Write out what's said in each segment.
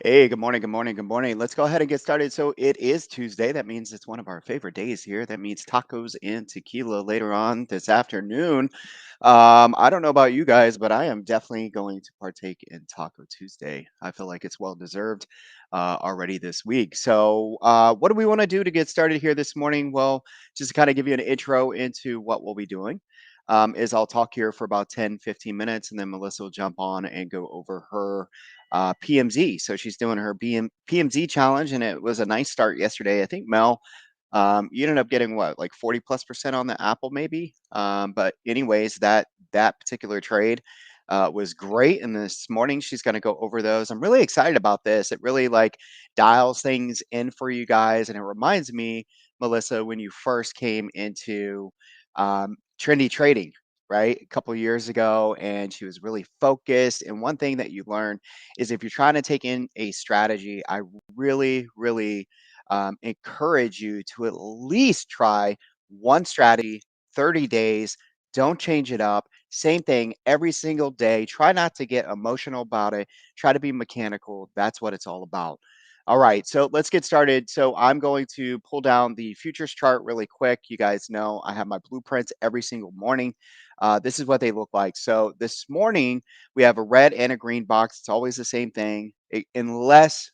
Hey, good morning, good morning, good morning. Let's go ahead and get started. So it is Tuesday. That means it's one of our favorite days here. That means tacos and tequila later on this afternoon. I don't know about you guys, but I am definitely going to partake in Taco Tuesday. I feel like it's well deserved already this week. So, what do we want to do to get started here this morning? Well, just to kind of give you an intro into what we'll be doing. Is I'll talk here for about 10, 15 minutes, and then Melissa will jump on and go over her PMZ. So she's doing her PMZ challenge, and it was a nice start yesterday. I think Mel, you ended up getting what, like 40+% on the Apple, maybe. But anyways, that particular trade was great. And this morning she's going to go over those. I'm really excited about this. It really like dials things in for you guys, and it reminds me, Melissa, when you first came into trendy trading. Right, a couple years ago, and she was really focused. And one thing that you learn is if you're trying to take in a strategy, I really encourage you to at least try one strategy, 30 days. Don't change it up. Same thing every single day. Try not to get emotional about it. Try to be mechanical. That's what it's all about. All right, so let's get started. So I'm going to pull down the futures chart really quick. You guys know I have my blueprints every single morning. This is what they look like. So this morning we have a red and a green box. It's always the same thing, unless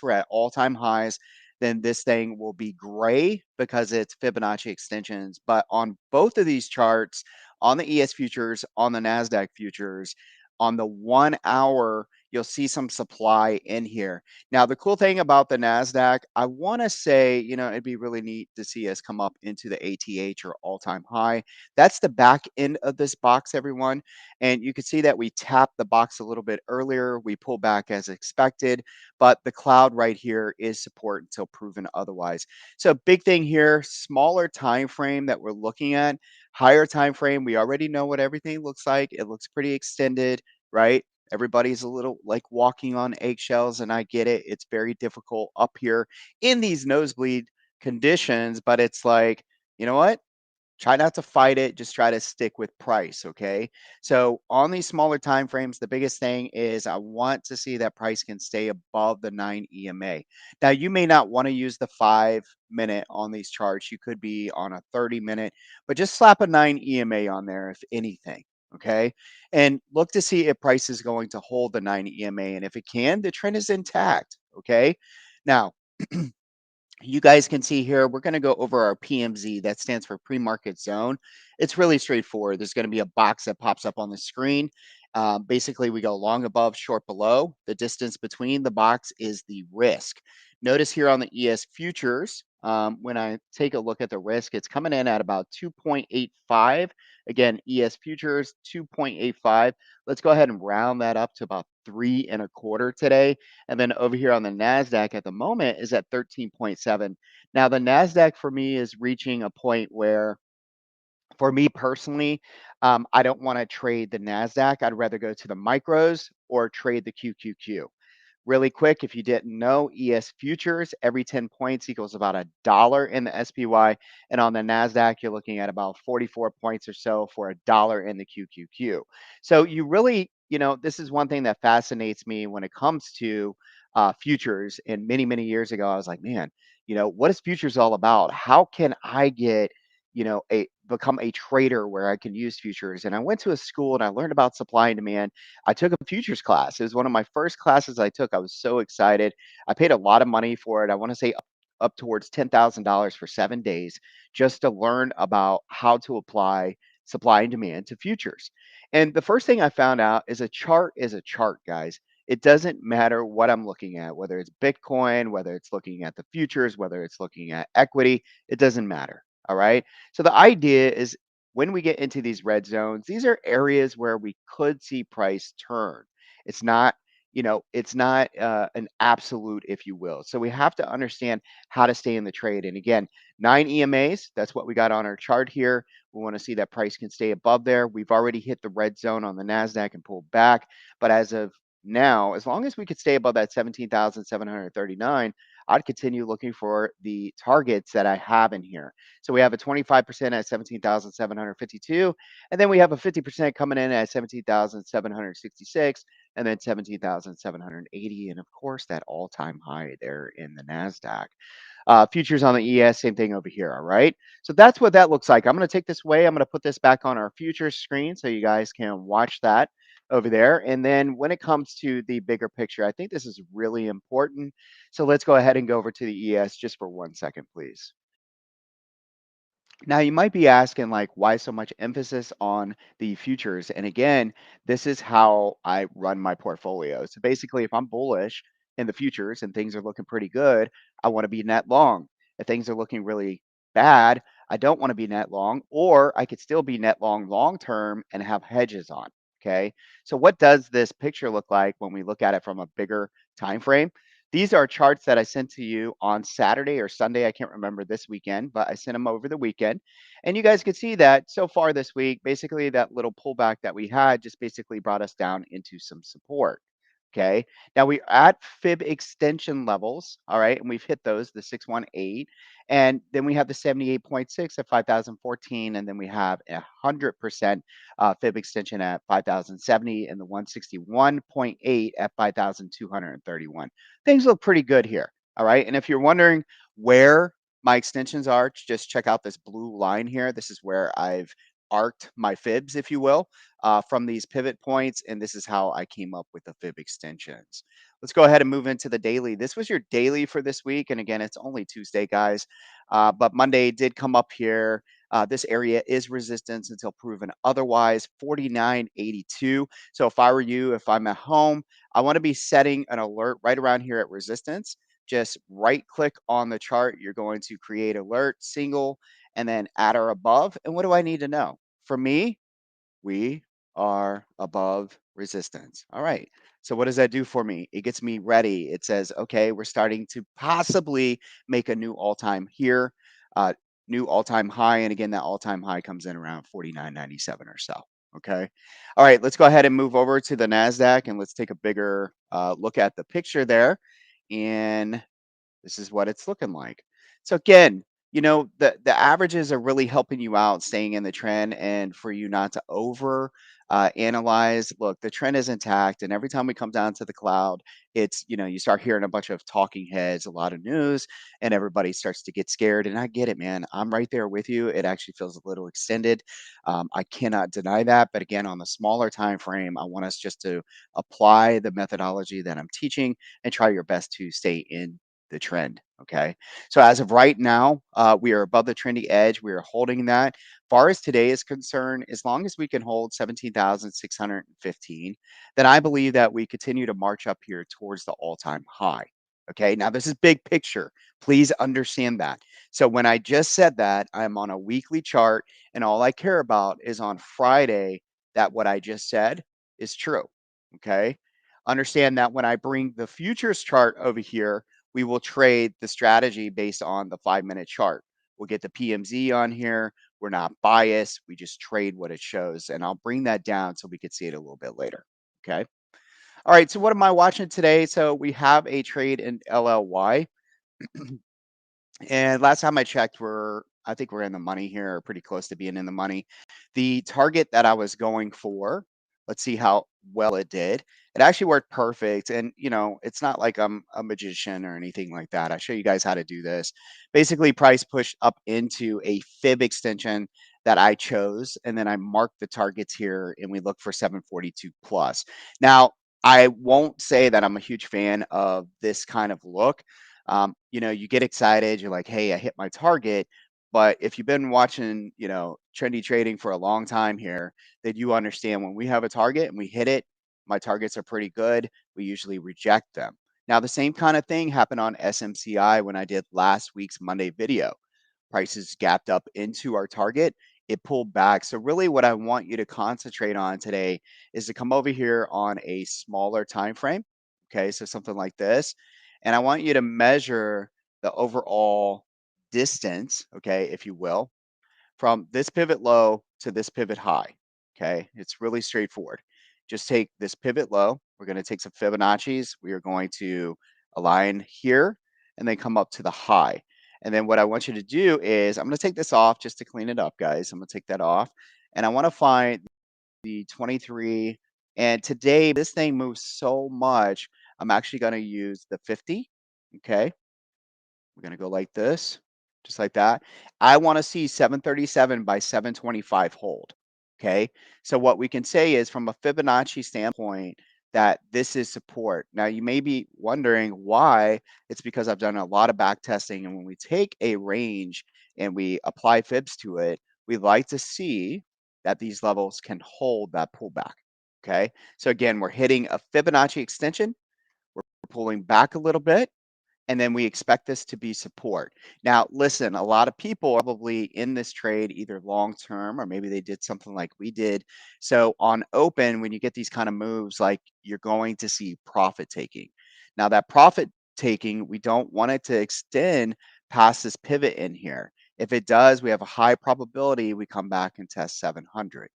we're at all-time highs, then this thing will be gray because it's Fibonacci extensions. But on both of these charts, on the ES futures, on the Nasdaq futures, on the 1 hour, you'll see some supply in here. Now, the cool thing about the Nasdaq, I want to say, it'd be really neat to see us come up into the ATH or all-time high. That's the back end of this box, everyone. And you can see that we tapped the box a little bit earlier. We pull back as expected, but the cloud right here is support until proven otherwise. So big thing here, smaller time frame that we're looking at, higher time frame. We already know what everything looks like. It looks pretty extended, right? Everybody's a little like walking on eggshells, and I get it. It's very difficult up here in these nosebleed conditions, but it's like, you know what? Try not to fight it, just try to stick with price, okay? So on these smaller time frames, the biggest thing is I want to see that price can stay above the 9 EMA. Now, you may not want to use the 5 minute on these charts. You could be on a 30 minute, but just slap a 9 EMA on there if anything, okay? And look to see if price is going to hold the 9 EMA. And if it can, the trend is intact, okay? Now, you guys can see here, we're going to go over our PMZ. That stands for pre-market zone. It's really straightforward. There's going to be a box that pops up on the screen. Basically, we go long above, short below. The distance between the box is the risk. Notice here on the ES futures, when I take a look at the risk, it's coming in at about 2.85. Again, ES futures, 2.85. Let's go ahead and round that up to about 3.25 today. And then over here on the NASDAQ at the moment is at 13.7. Now, the NASDAQ for me is reaching a point where, for me personally, I don't want to trade the NASDAQ. I'd rather go to the micros or trade the QQQ. Really quick, if you didn't know, ES futures, every 10 points equals about $1 in the SPY. And on the NASDAQ, you're looking at about 44 points or so for $1 in the QQQ. So you really, this is one thing that fascinates me when it comes to futures. And many years ago, I was like, man, what is futures all about? How can I get, become a trader where I can use futures? And I went to a school and I learned about supply and demand. I took a futures class. It was one of my first classes I took. I was so excited. I paid a lot of money for it. I want to say up towards $10,000 for 7 days just to learn about how to apply supply and demand to futures. And the first thing I found out is a chart, guys. It doesn't matter what I'm looking at, whether it's Bitcoin, whether it's looking at the futures, whether it's looking at equity, it doesn't matter. All right. So the idea is when we get into these red zones, these are areas where we could see price turn. It's not, it's not an absolute, if you will. So we have to understand how to stay in the trade. And again, 9 EMAs, that's what we got on our chart here. We want to see that price can stay above there. We've already hit the red zone on the NASDAQ and pulled back. But as of Now, as long as we could stay above that 17,739, I'd continue looking for the targets that I have in here. So we have a 25% at 17,752, and then we have a 50% coming in at 17,766, and then 17,780, and of course that all-time high there in the Nasdaq. Futures on the ES, same thing over here. All right. So that's what that looks like. I'm going to take this away. I'm going to put this back on our futures screen so you guys can watch that over there. And then when it comes to the bigger picture, I think this is really important. So let's go ahead and go over to the ES just for 1 second, please. Now, you might be asking, like, why so much emphasis on the futures? And again, this is how I run my portfolio. So basically, if I'm bullish in the futures and things are looking pretty good, I want to be net long. If things are looking really bad, I don't want to be net long, or I could still be net long term and have hedges on. Okay. So, what does this picture look like when we look at it from a bigger time frame? These are charts that I sent to you on Saturday or Sunday. I can't remember this weekend, but I sent them over the weekend. And you guys could see that so far this week, basically that little pullback that we had just basically brought us down into some support. Okay. Now we're at fib extension levels. All right. And we've hit those, the 618. And then we have the 78.6 at 5,014. And then we have 100% fib extension at 5,070 and the 161.8 at 5,231. Things look pretty good here. All right. And if you're wondering where my extensions are, just check out this blue line here. This is where I've arced my fibs, if you will, from these pivot points. And this is how I came up with the fib extensions. Let's go ahead and move into the daily. This was your daily for this week. And again, it's only Tuesday, guys. But Monday did come up here. This area is resistance until proven otherwise, 49.82. So if I were you, if I'm at home, I want to be setting an alert right around here at resistance. Just right click on the chart. You're going to create alert, single, and then at or above. And what do I need to know? For me, we are above resistance. All right. So what does that do for me? It gets me ready. It says, okay, we're starting to possibly make a new all-time here, uh, new all-time high. And again, that all-time high comes in around 49.97 or so. Okay. All right. Let's go ahead and move over to the NASDAQ and let's take a bigger look at the picture there. And this is what it's looking like. So again, the averages are really helping you out staying in the trend and for you not to over analyze. Look, the trend is intact, and every time we come down to the cloud, it's you start hearing a bunch of talking heads, a lot of news, and everybody starts to get scared. And I get it, man. I'm right there with you. It actually feels a little extended. I cannot deny that. But again, on the smaller time frame, I want us just to apply the methodology that I'm teaching and try your best to stay in the trend. Okay. So as of right now, we are above the trendy edge. We are holding that. Far as today is concerned, as long as we can hold 17,615, then I believe that we continue to march up here towards the all-time high. Okay. Now this is big picture. Please understand that. So when I just said that, I'm on a weekly chart, and all I care about is on Friday that what I just said is true. Okay. Understand that when I bring the futures chart over here, we will trade the strategy based on the 5-minute chart. We'll get the PMZ on here. We're not biased. We just trade what it shows. And I'll bring that down so we could see it a little bit later. Okay. All right. So what am I watching today? So we have a trade in LLY. And last time I checked, I think we're in the money here, or pretty close to being in the money. The target that I was going for, let's see how well it did. It actually worked perfect. And, it's not like I'm a magician or anything like that. I show you guys how to do this. Basically, price pushed up into a fib extension that I chose. And then I marked the targets here and we look for 742 plus. Now, I won't say that I'm a huge fan of this kind of look. You get excited, you're like, hey, I hit my target. But if you've been watching, trendy trading for a long time here, then you understand when we have a target and we hit it, my targets are pretty good. We usually reject them. Now, the same kind of thing happened on SMCI when I did last week's Monday video. Prices gapped up into our target, it pulled back. So, really, what I want you to concentrate on today is to come over here on a smaller time frame. Okay, so something like this. And I want you to measure the overall distance, okay, if you will, from this pivot low to this pivot high. Okay, it's really straightforward. Just take this pivot low We're going to take some Fibonacci's. We are going to align here and then come up to the high. And then what I want you to do is I'm going to take this off just to clean it up, guys. I'm going to take that off. And I want to find the 23. And today, this thing moves so much, I'm actually going to use the 50. Okay. We're going to go like this, just like that. I want to see 737 by 725 hold. Okay. So what we can say is from a Fibonacci standpoint, that this is support. Now you may be wondering why. It's because I've done a lot of back testing. And when we take a range and we apply fibs to it, we like to see that these levels can hold that pullback. Okay. So again, we're hitting a Fibonacci extension. We're pulling back a little bit and then we expect this to be support. Now, listen, a lot of people are probably in this trade either long term or maybe they did something like we did. So on open, when you get these kind of moves, like you're going to see profit taking. Now, that profit taking, we don't want it to extend past this pivot in here. If it does, we have a high probability we come back and test 700.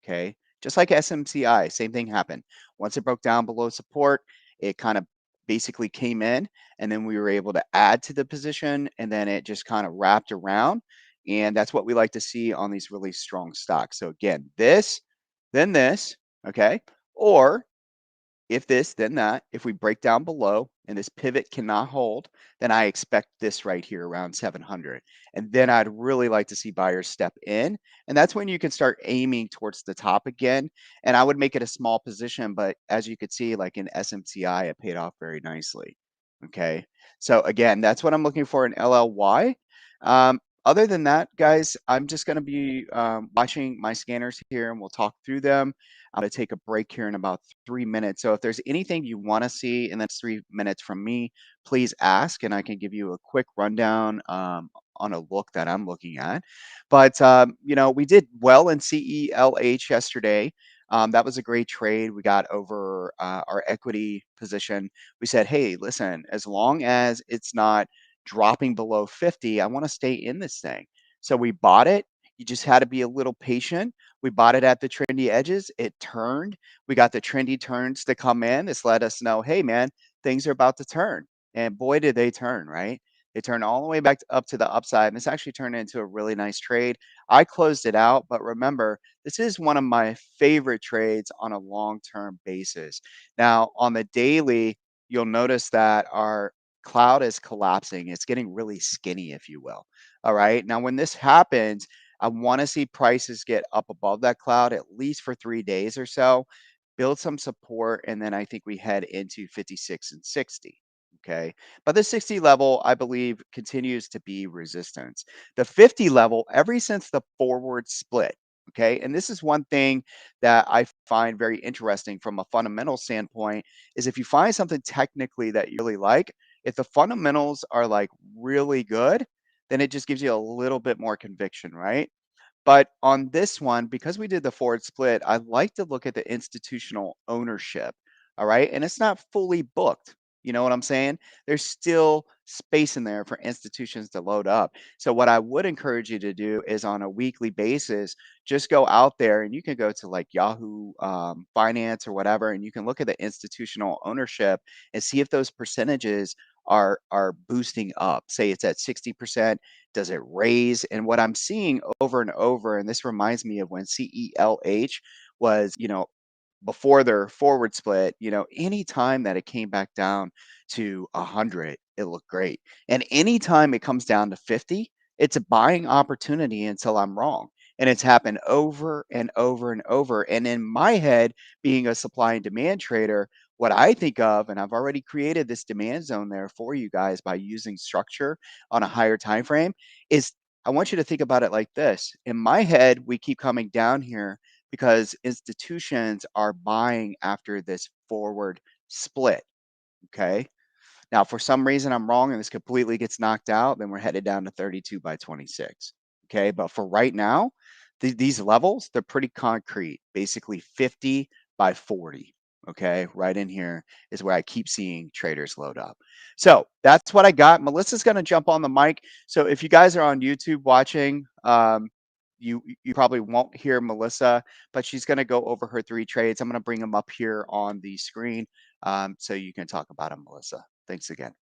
Okay. Just like SMCI, same thing happened. Once it broke down below support, it kind of basically came in and then we were able to add to the position and then it just kind of wrapped around. And that's what we like to see on these really strong stocks. So again, this, then this, okay? Or if this, then that. If we break down below and this pivot cannot hold, then I expect this right here around 700. And then I'd really like to see buyers step in. And that's when you can start aiming towards the top again. And I would make it a small position, but as you could see, like in SMCI, it paid off very nicely. Okay. So again, that's what I'm looking for in LLY. Other than that, guys, I'm just going to be watching my scanners here and we'll talk through them. I'm going to take a break here in about 3 minutes. So if there's anything you want to see in the next 3 minutes from me, please ask, and I can give you a quick rundown on a look that I'm looking at. But we did well in CELH yesterday. That was a great trade. We got over our equity position. We said, hey, listen, as long as it's not dropping below 50, I want to stay in this thing. So we bought it. You just had to be a little patient. We bought it at the trendy edges. It turned. We got the trendy turns to come in. This let us know, hey, man, things are about to turn. And boy, did they turn, right? They turned all the way back up to the upside. And this actually turned into a really nice trade. I closed it out. But remember, this is one of my favorite trades on a long term basis. Now, on the daily, you'll notice that our cloud is collapsing. It's getting really skinny, if you will. All right. Now, when this happens, I want to see prices get up above that cloud at least for 3 days or so, build some support, and then I think we head into 56 and 60. Okay. But the 60 level, I believe, continues to be resistance. The 50 level, ever since the forward split. Okay. And this is one thing that I find very interesting from a fundamental standpoint is if you find something technically that you really like, if the fundamentals are like really good, then it just gives you a little bit more conviction, right? But on this one, because we did the forward split, I like to look at the institutional ownership. All right. And it's not fully booked. You know what I'm saying? There's still space in there for institutions to load up. So, what I would encourage you to do is on a weekly basis, just go out there and you can go to like Yahoo Finance or whatever, and you can look at the institutional ownership and see if those percentages are boosting up. Say it's at 60%. Does it raise? And what I'm seeing over and over, and this reminds me of when CELH was, before their forward split, any time that it came back down to 100, it looked great. And anytime it comes down to 50, it's a buying opportunity until I'm wrong. And it's happened over and over and over. And in my head, being a supply and demand trader, what I think of, and I've already created this demand zone there for you guys by using structure on a higher time frame, is I want you to think about it like this. In my head, we keep coming down here because institutions are buying after this forward split. Okay. Now, for some reason I'm wrong and this completely gets knocked out, then we're headed down to 32 by 26. Okay. But for right now, these levels, they're pretty concrete, basically 50 by 40. Okay. Right in here is where I keep seeing traders load up. So that's what I got. Melissa's going to jump on the mic. So if you guys are on YouTube watching, you probably won't hear Melissa, but she's going to go over her three trades. I'm going to bring them up here on the screen so you can talk about them, Melissa. Thanks again.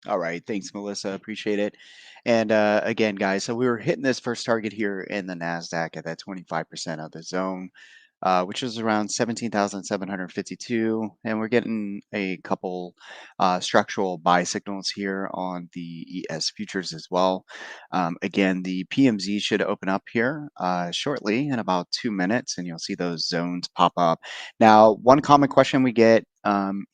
All right. Thanks, Melissa. Appreciate it. And again, guys, so we were hitting this first target here in the NASDAQ at that 25% of the zone, which is around 17,752. And we're getting a couple structural buy signals here on the ES futures as well. Again, the PMZ should open up here shortly in about 2 minutes, and you'll see those zones pop up. Now, one common question we get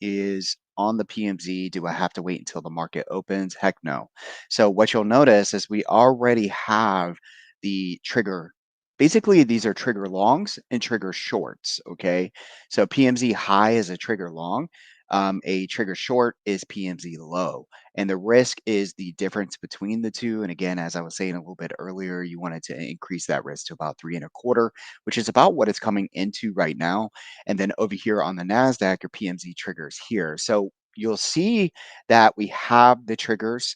is on the PMZ, do I have to wait until the market opens? Heck no. So what you'll notice is we already have the trigger. Basically, these are trigger longs and trigger shorts. Okay. So PMZ high is a trigger long. A trigger short is PMZ low. And the risk is the difference between the two. And again, as I was saying a little bit earlier, you wanted to increase that risk to about 3.25, which is about what it's coming into right now. And then over here on the NASDAQ, your PMZ triggers here. So you'll see that we have the triggers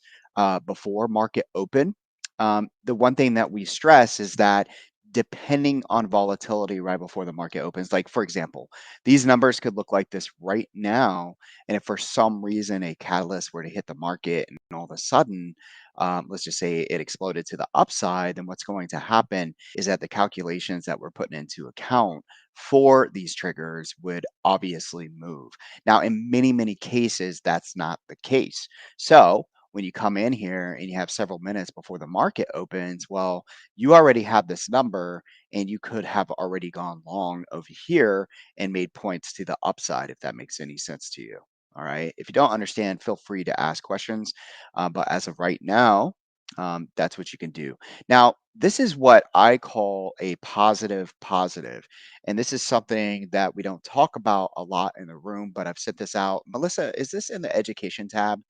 before market open. The one thing that we stress is that depending on volatility right before the market opens, like for example, these numbers could look like this right now. And if for some reason a catalyst were to hit the market and all of a sudden, let's just say it exploded to the upside, then what's going to happen is that the calculations that we're putting into account for these triggers would obviously move. Now, in many, many cases, that's not the case. So, when you come in here and you have several minutes before the market opens, well, you already have this number and you could have already gone long over here and made points to the upside, if that makes any sense to you. All right. If you don't understand, feel free to ask questions. But as of right now, that's what you can do. Now, this is what I call a positive positive. And this is something that we don't talk about a lot in the room, but I've sent this out. Melissa, is this in the education tab?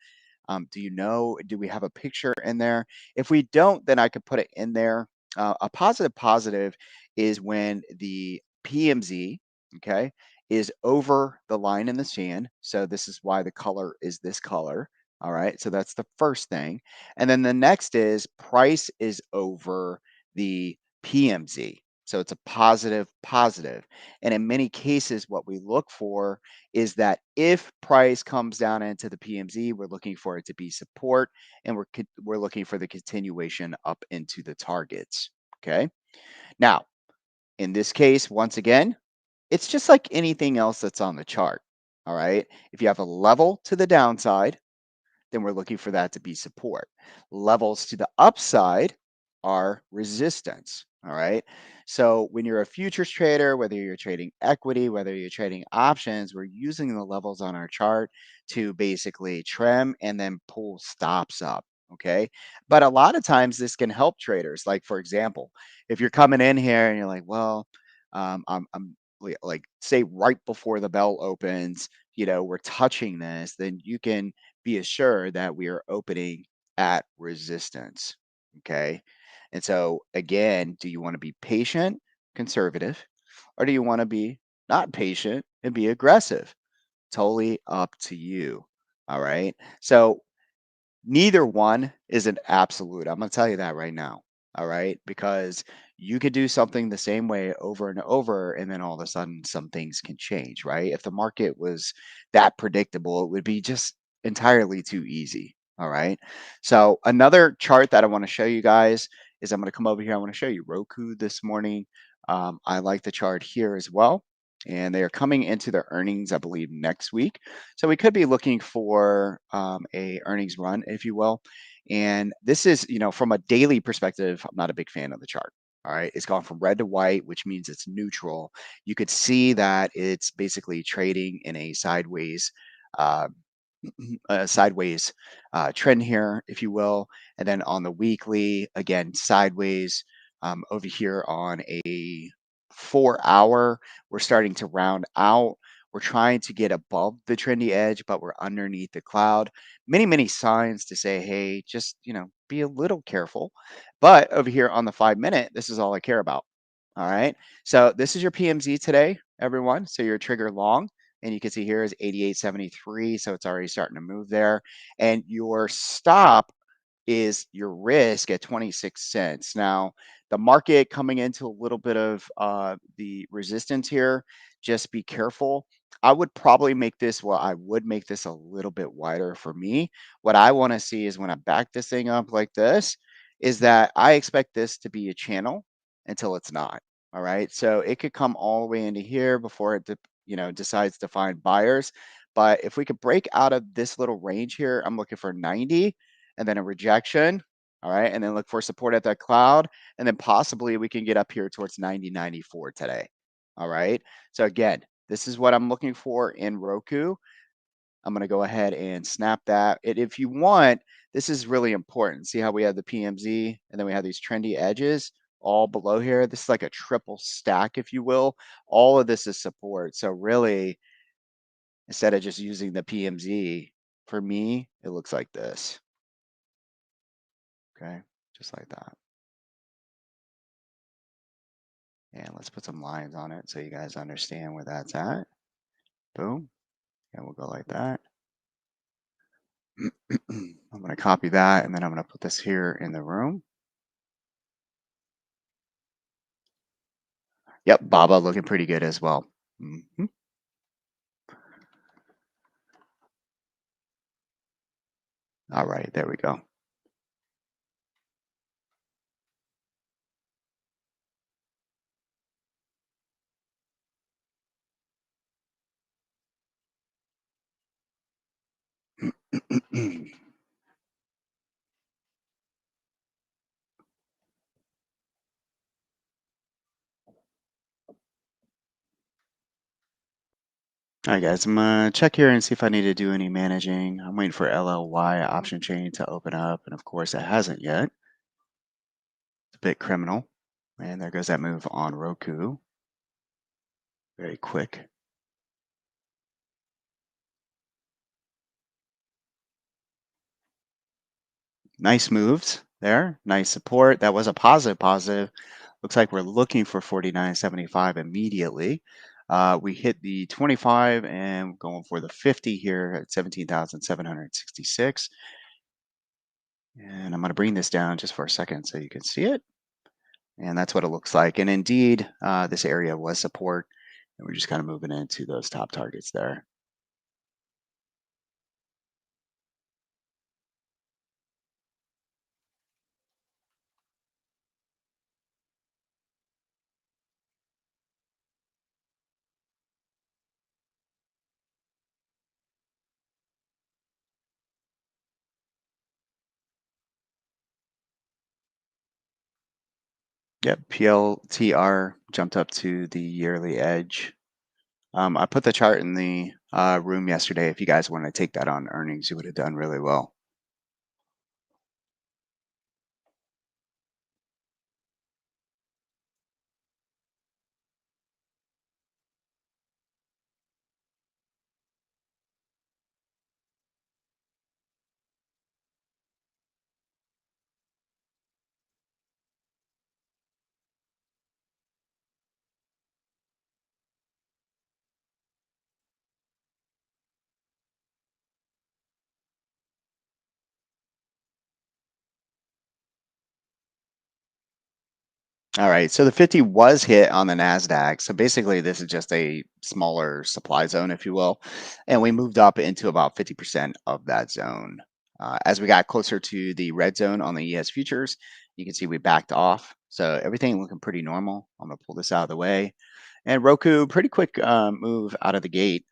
Do you know? Do we have a picture in there? If we don't, then I could put it in there. A positive positive is when the PMZ, okay, is over the line in the sand. So this is why the color is this color. All right. So that's the first thing. And then the next is price is over the PMZ. So it's a positive positive. And in many cases, what we look for is that if price comes down into the PMZ, we're looking for it to be support, and we're looking for the continuation up into the targets. Okay. Now, in this case, once again, it's just like anything else that's on the chart. All right. If you have a level to the downside, then we're looking for that to be support. Levels to the upside are resistance. All right. So when you're a futures trader, whether you're trading equity, whether you're trading options, we're using the levels on our chart to basically trim and then pull stops up. Okay. But a lot of times this can help traders. Like, for example, if you're coming in here and you're like, well, I'm like, say, right before the bell opens, we're touching this, then you can be assured that we are opening at resistance. Okay. And so, again, do you want to be patient, conservative, or do you want to be not patient and be aggressive? Totally up to you. All right. So, neither one is an absolute. I'm going to tell you that right now. All right. Because you could do something the same way over and over, and then all of a sudden some things can change, right? If the market was that predictable, it would be just entirely too easy. All right. So, another chart that I want to show you guys is I'm going to come over here. I want to show you Roku this morning. I like the chart here as well. And they are coming into their earnings, I believe, next week. So we could be looking for a earnings run, if you will. And this is, from a daily perspective, I'm not a big fan of the chart. All right, it's gone from red to white, which means it's neutral. You could see that it's basically trading in uh, a sideways trend here, if you will. And then on the weekly, again, sideways. Over here on a 4 hour, we're starting to round out. We're trying to get above the trendy edge, but we're underneath the cloud. Many, many signs to say, hey, just, be a little careful. But over here on the 5 minute, this is all I care about. All right. So this is your PMZ today, everyone. So your trigger long, and you can see here is 88.73. So it's already starting to move there. And your stop is your risk at 26 cents. Now, the market coming into a little bit of the resistance here, just be careful. I would probably make this well, I would make this a little bit wider for me. What I want to see is when I back this thing up like this, is that I expect this to be a channel until it's not. All right. So it could come all the way into here before it, decides to find buyers. But if we could break out of this little range here, I'm looking for 90 and then a rejection. All right. And then look for support at that cloud. And then possibly we can get up here towards 90.94 today. All right. So again, this is what I'm looking for in Roku. I'm going to go ahead and snap that. If you want, this is really important. See how we have the PMZ and then we have these trendy edges all below here. This is like a triple stack, if you will. All of this is support. So really, instead of just using the PMZ, for me, it looks like this. Okay, just like that. And let's put some lines on it so you guys understand where that's at. Boom. And we'll go like that. I'm going to copy that and then I'm going to put this here in the room. Yep, Baba looking pretty good as well. Mhm. All right, there we go. All right, guys, I'm gonna check here and see if I need to do any managing. I'm waiting for LLY option chain to open up, and of course it hasn't yet. It's a bit criminal. And there goes that move on Roku. Very quick. Nice moves there. Nice support. That was a positive. Looks like we're looking for 49.75 immediately. We hit the 25 and going for the 50 here at 17,766. And I'm going to bring this down just for a second so you can see it. And that's what it looks like. And indeed, this area was support. And we're just kind of moving into those top targets there. Yep, PLTR jumped up to the yearly edge. I put the chart in the room yesterday. If you guys want to take that on earnings, you would have done really well. All right, so the 50 was hit on the Nasdaq. So basically, this is just a smaller supply zone, if you will, and we moved up into about 50% of that zone. As we got closer to the red zone on the ES futures, you can see we backed off. So everything looking pretty normal. I'm gonna pull this out of the way. And Roku, pretty quick move out of the gate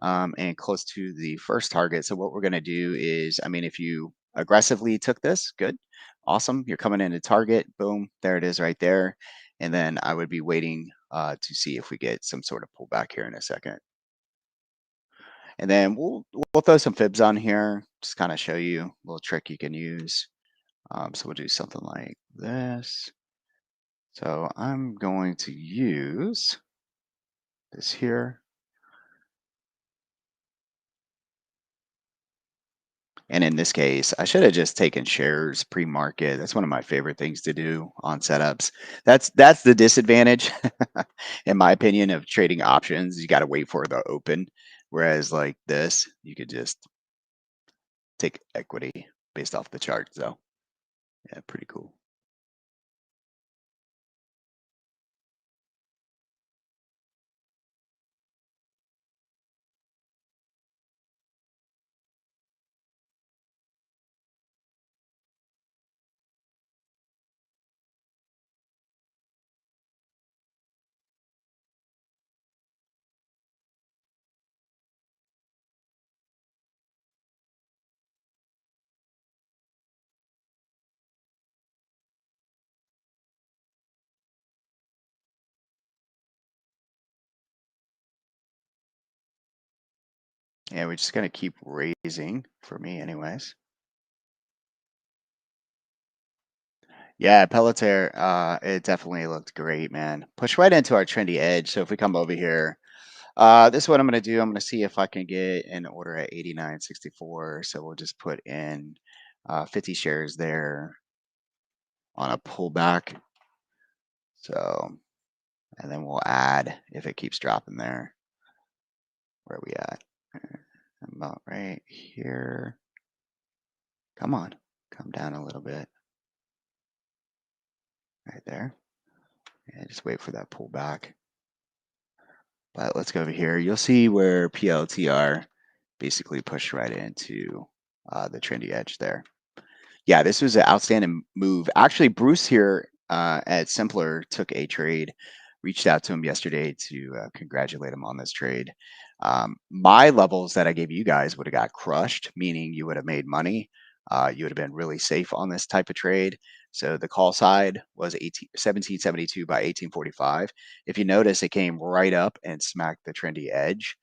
and close to the first target. So what we're going to do is, I mean, if you aggressively took this, good, awesome. You're coming into target, boom, there it is right there. And then I would be waiting to see if we get some sort of pullback here in a second. And then we'll throw some fibs on here, just kind of show you a little trick you can use. So we'll do something like this. So I'm going to use this here. And in this case, I should have just taken shares pre-market. That's one of my favorite things to do on setups. That's the disadvantage, in my opinion, of trading options. You got to wait for the open. Whereas like this, you could just take equity based off the chart. So yeah, pretty cool. Yeah, we're just gonna keep raising for me anyways. Yeah, Pelletier, it definitely looked great, man. Push right into our trendy edge. So if we come over here, this is what I'm gonna do. I'm gonna see if I can get an order at 89.64. So we'll just put in 50 shares there on a pullback. So, and then we'll add if it keeps dropping there. Where are we at? About right here. Come on, come down a little bit. Right there. And just wait for that pullback. But let's go over here. You'll see where PLTR basically pushed right into the trendy edge there. Yeah, this was an outstanding move. Actually, Bruce here at Simpler took a trade, reached out to him yesterday to congratulate him on this trade. My levels that I gave you guys would have got crushed, meaning you would have made money. You would have been really safe on this type of trade. So the call side was 1772 by 1845. If you notice, it came right up and smacked the trendy edge.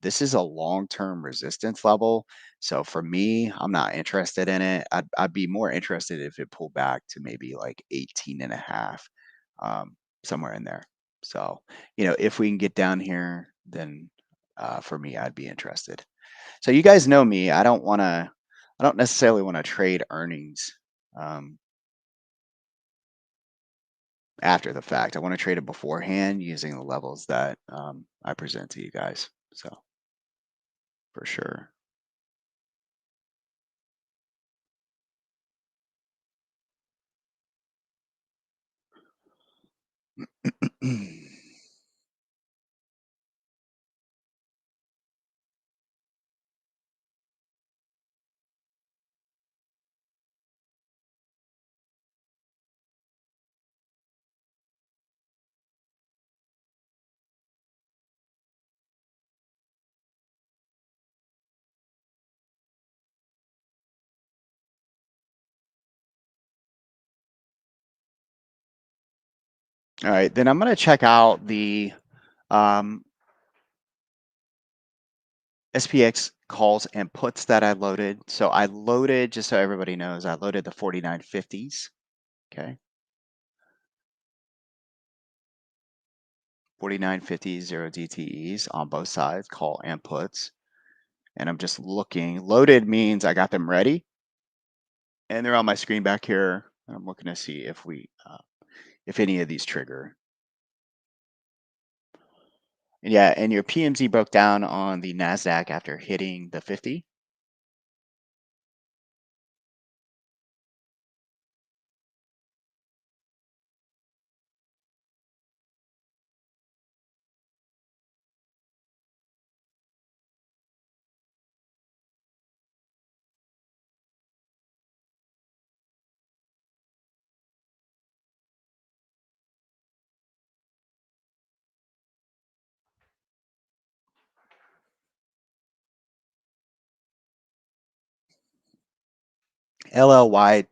This is a long-term resistance level. So for me, I'm not interested in it. I'd be more interested if it pulled back to maybe like 18 and a half, somewhere in there. So, if we can get down here, then for me, I'd be interested. So you guys know me. I don't necessarily want to trade earnings um, after the fact. I want to trade it beforehand using the levels that I present to you guys. So for sure. All right, then I'm going to check out the um, SPX calls and puts that I loaded. So I loaded, just so everybody knows, I loaded the 4950s. Okay. 4950 zero DTEs on both sides, call and puts. And I'm just looking. Loaded means I got them ready. And they're on my screen back here. I'm looking to see if any of these trigger. And yeah, and your PMZ broke down on the NASDAQ after hitting the 50. LLY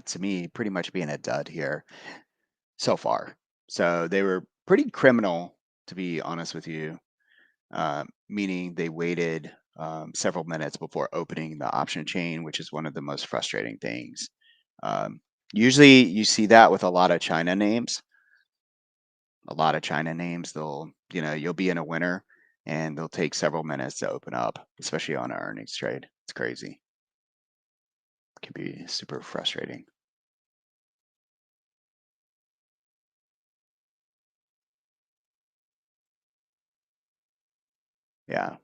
to me pretty much being a dud here so far. So they were pretty criminal, to be honest with you, meaning they waited several minutes before opening the option chain, which is one of the most frustrating things. Um, Usually you see that with a lot of China names. A lot of China names, you'll be in a winner and they'll take several minutes to open up, especially on an earnings trade. It's crazy. It can be super frustrating. Yeah.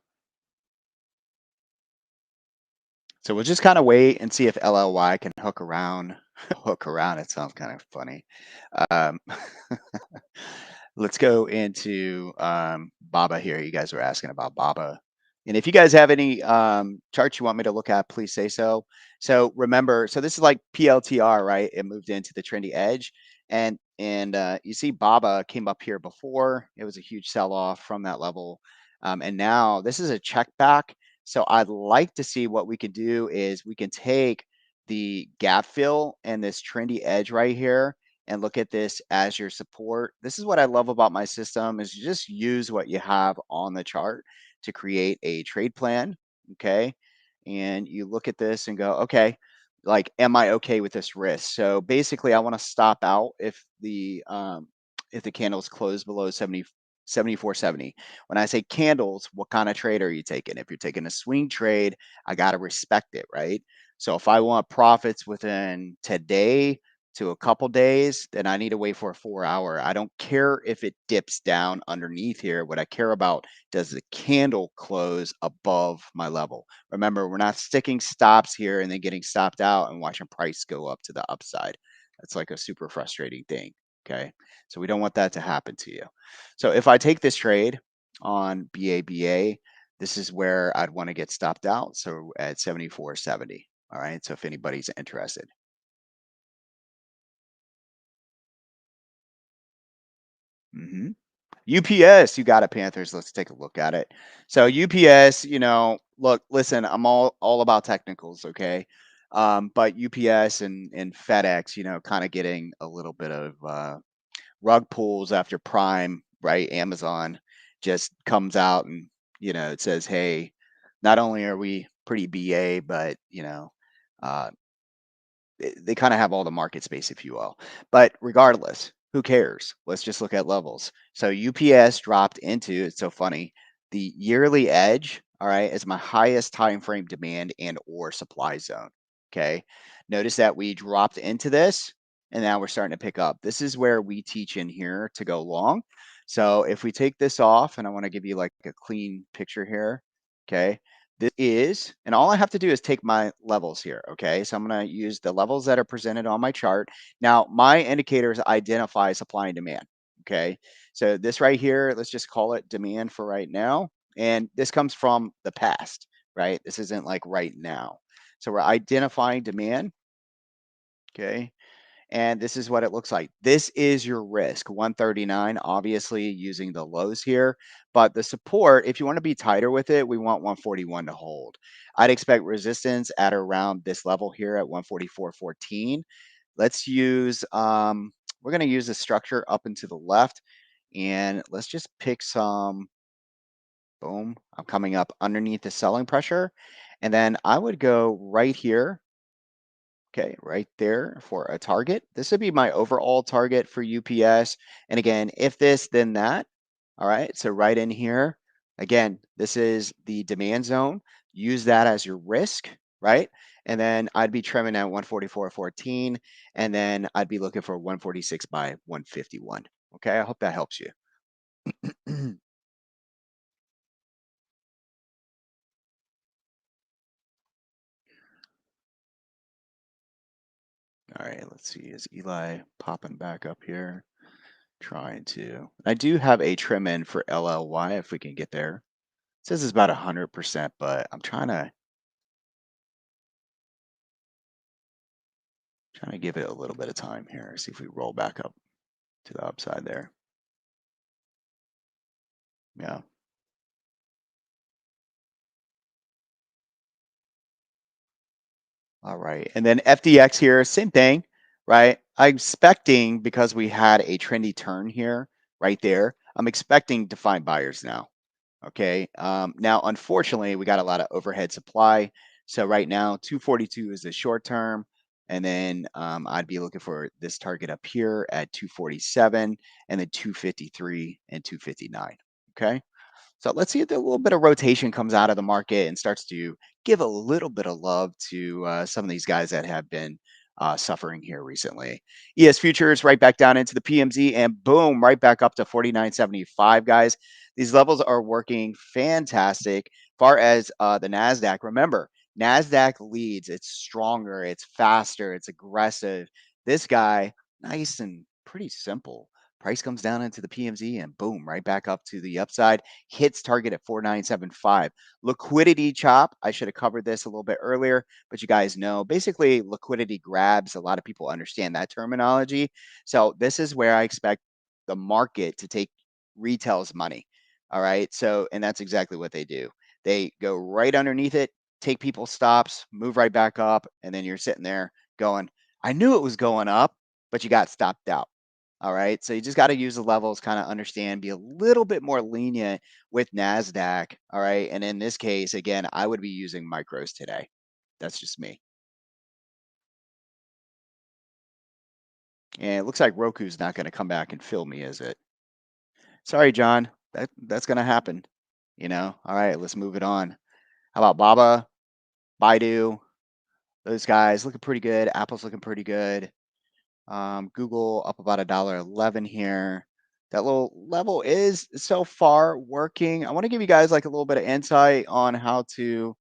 So we'll just kind of wait and see if LLY can hook around. Hook around, it sounds kind of funny. Um, let's go into Baba here. You guys were asking about Baba. And if you guys have any charts you want me to look at, please say so. So remember, so this is like PLTR, right? It moved into the trendy edge. And you see Baba came up here before. It was a huge sell-off from that level. And now this is a check back. So I'd like to see what we could do is we can take the gap fill and this trendy edge right here and look at this as your support. This is what I love about my system is you just use what you have on the chart. to create a trade plan. Okay. And you look at this and go, okay, like, am I okay with this risk? So basically, I want to stop out if the candles close below 74.70. When I say candles, what kind of trade are you taking? If you're taking a swing trade, I got to respect it, right? So if I want profits within today to a couple days, then I need to wait for a 4 hour. I don't care if it dips down underneath here. What I care about, does the candle close above my level? Remember, we're not sticking stops here and then getting stopped out and watching price go up to the upside. That's like a super frustrating thing. Okay. So we don't want that to happen to you. So if I take this trade on BABA, this is where I'd want to get stopped out. So at 74.70. All right. So if anybody's interested. Hmm. UPS, you got it, Panthers. Let's take a look at it. So UPS, look, listen, I'm all about technicals, okay? But UPS and FedEx, kind of getting a little bit of rug pulls after Prime, right? Amazon just comes out and it says, hey, not only are we pretty BA, but uh, they kind of have all the market space, if you will. But regardless, who cares? Let's just look at levels. So UPS dropped into, it's so funny, the yearly edge, all right, is my highest time frame demand and or supply zone. Okay. Notice that we dropped into this and now we're starting to pick up. This is where we teach in here to go long. So if we take this off, and I want to give you like a clean picture here. Okay. This is, and all I have to do is take my levels here, okay? So I'm gonna use the levels that are presented on my chart. Now, my indicators identify supply and demand, okay? So this right here, let's just call it demand for right now. And this comes from the past, right? This isn't like right now. So we're identifying demand, okay? And this is what it looks like. This is your risk, 139, obviously using the lows here. But the support, if you want to be tighter with it, we want 141 to hold. I'd expect resistance at around this level here at 144.14. Let's use, we're going to use the structure up and to the left. And let's just pick some, boom, I'm coming up underneath the selling pressure. And then I would go right here. Okay, right there for a target. This would be my overall target for UPS. And again, if this, then that. All right, so right in here, again, this is the demand zone. Use that as your risk, right? And then I'd be trimming at 144.14, and then I'd be looking for 146 by 151. Okay, I hope that helps you. All right, let's see. Is Eli popping back up here? Trying to. I do have a trim in for LLY if we can get there. It says it's about 100%, but I'm trying to give it a little bit of time here. See if we roll back up to the upside there. Yeah. All right. And then FDX here, same thing, right? I'm expecting, because we had a trendy turn here, right there, I'm expecting to find buyers now. Okay. Now, unfortunately, we got a lot of overhead supply. So right now, 242 is the short term. And then I'd be looking for this target up here at 247 and then 253 and 259. Okay. So let's see if a little bit of rotation comes out of the market and starts to give a little bit of love to some of these guys that have been suffering here recently. ES futures right back down into the PMZ and boom, right back up to 49.75, guys. These levels are working fantastic. Far as the NASDAQ, remember, NASDAQ leads, it's stronger, it's faster, it's aggressive. This guy, nice and pretty simple. Price comes down into the PMZ and boom, right back up to the upside, hits target at 4975. Liquidity chop. I should have covered this a little bit earlier, but you guys know basically liquidity grabs. A lot of people understand that terminology. So this is where I expect the market to take retail's money. All right. So, and that's exactly what they do. They go right underneath it, take people's stops, move right back up, and then you're sitting there going, I knew it was going up, but you got stopped out. All right. So you just got to use the levels, kind of understand, be a little bit more lenient with NASDAQ. All right. And in this case, again, I would be using micros today. That's just me. And it looks like Roku's not going to come back and fill me, is it? Sorry, John. That's going to happen. All right, let's move it on. How about Baba, Baidu, those guys looking pretty good. Apple's looking pretty good. Google up about $1.11 here. That little level is so far working. I want to give you guys like a little bit of insight on how to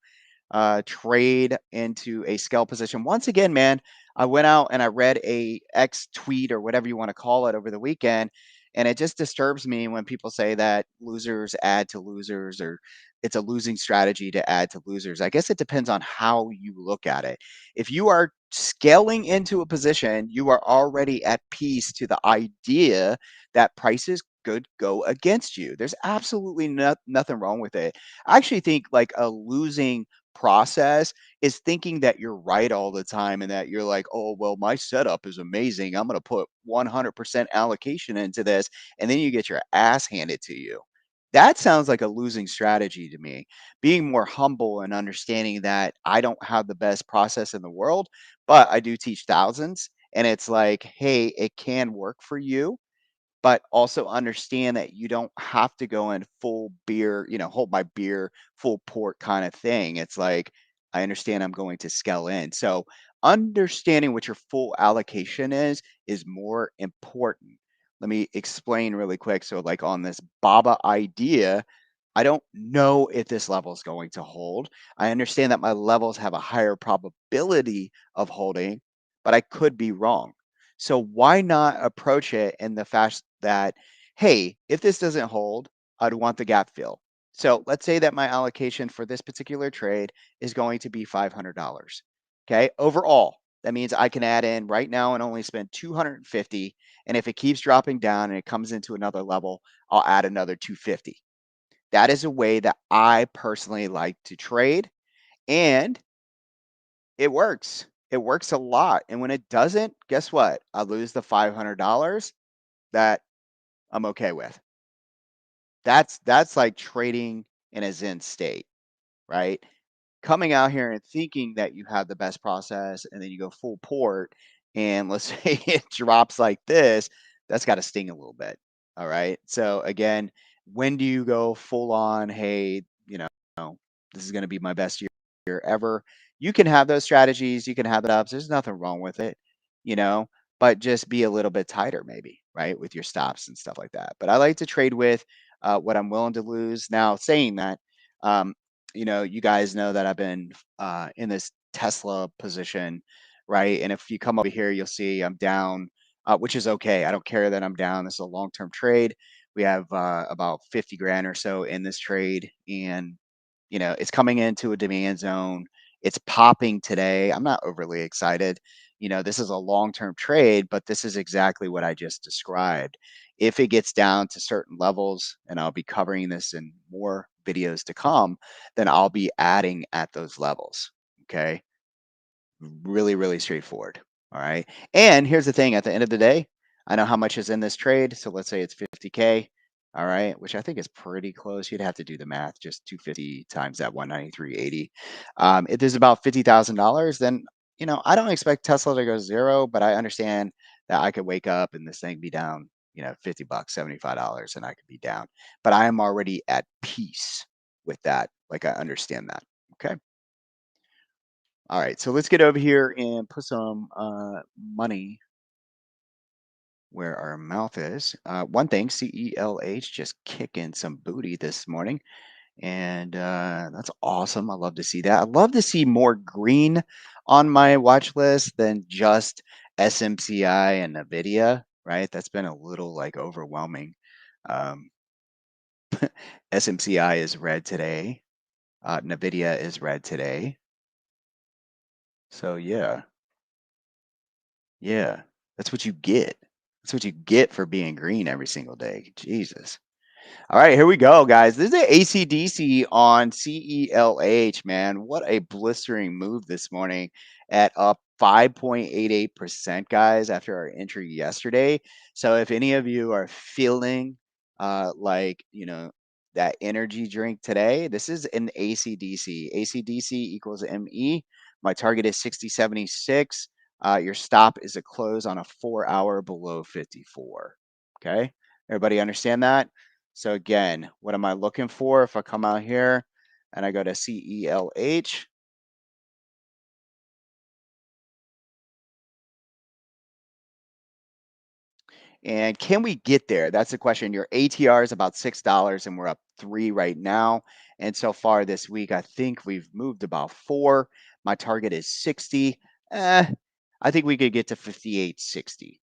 trade into a scalp position. Once again, man, I went out and I read a X tweet or whatever you want to call it over the weekend. And it just disturbs me when people say that losers add to losers or it's a losing strategy to add to losers. I guess it depends on how you look at it. If you are scaling into a position, you are already at peace to the idea that prices could go against you. There's absolutely nothing wrong with it. I actually think like a losing process is thinking that you're right all the time and that you're like, oh, well, my setup is amazing. I'm going to put 100% allocation into this. And then you get your ass handed to you. That sounds like a losing strategy to me. Being more humble and understanding that I don't have the best process in the world, but I do teach thousands. And it's like, hey, it can work for you, but also understand that you don't have to go in full beer, hold my beer, full port kind of thing. It's like, I understand I'm going to scale in. So, understanding what your full allocation is more important. Let me explain really quick. So, like on this BABA idea, I don't know if this level is going to hold. I understand that my levels have a higher probability of holding, but I could be wrong. So why not approach it in the fact that, hey, if this doesn't hold, I'd want the gap fill. So let's say that my allocation for this particular trade is going to be $500. Okay. Overall, that means I can add in right now and only spend 250. And if it keeps dropping down and it comes into another level, I'll add another 250. That is a way that I personally like to trade. And it works. It works a lot, and when it doesn't, guess what? I lose the $500 that I'm okay with. That's like trading in a Zen state, right? Coming out here and thinking that you have the best process and then you go full port and let's say it drops like this, that's got to sting a little bit. All right. So again, when do you go full on, hey, this is going to be my best year ever? You can have those strategies, you can have it ups. There's nothing wrong with it, you know, but just be a little bit tighter maybe, right? With your stops and stuff like that. But I like to trade with what I'm willing to lose. Now, saying that, um, you guys know that I've been in this Tesla position, right? And if you come over here, you'll see I'm down, which is okay. I don't care that I'm down. This is a long term trade. We have about 50 grand or so in this trade, and it's coming into a demand zone. It's popping today. I'm not overly excited. This is a long term trade, but this is exactly what I just described. If it gets down to certain levels, and I'll be covering this in more videos to come, then I'll be adding at those levels. Okay. Really, really straightforward. All right. And here's the thing, at the end of the day, I know how much is in this trade. So let's say it's 50K. All right, which I think is pretty close. You'd have to do the math, just 250 times that 193.80. If there's about $50,000, then I don't expect Tesla to go zero, but I understand that I could wake up and this thing be down, $50, $75, and I could be down. But I am already at peace with that. Like I understand that. Okay. All right, so let's get over here and put some money where our mouth is. One thing, CELH just kicking some booty this morning, and that's awesome. I love to see that. I love to see more green on my watch list than just SMCI and Nvidia. Right, that's been a little like overwhelming. Um, SMCI is red today. Nvidia is red today. So yeah. Yeah, that's what you get. That's what you get for being green every single day. Jesus. All right, here we go, guys. This is a ACDC on CELH, man. What a blistering move this morning at up 5.88%, guys, after our entry yesterday. So if any of you are feeling like, that energy drink today, this is an ACDC. ACDC equals ME. My target is 60.76. Your stop is a close on a 4 hour below 54. Okay. Everybody understand that? So again, what am I looking for if I come out here and I go to CELH? And can we get there? That's the question. Your ATR is about $6 and we're up 3 right now. And so far this week, I think we've moved about 4. My target is 60. Eh, I think we could get to 58.60.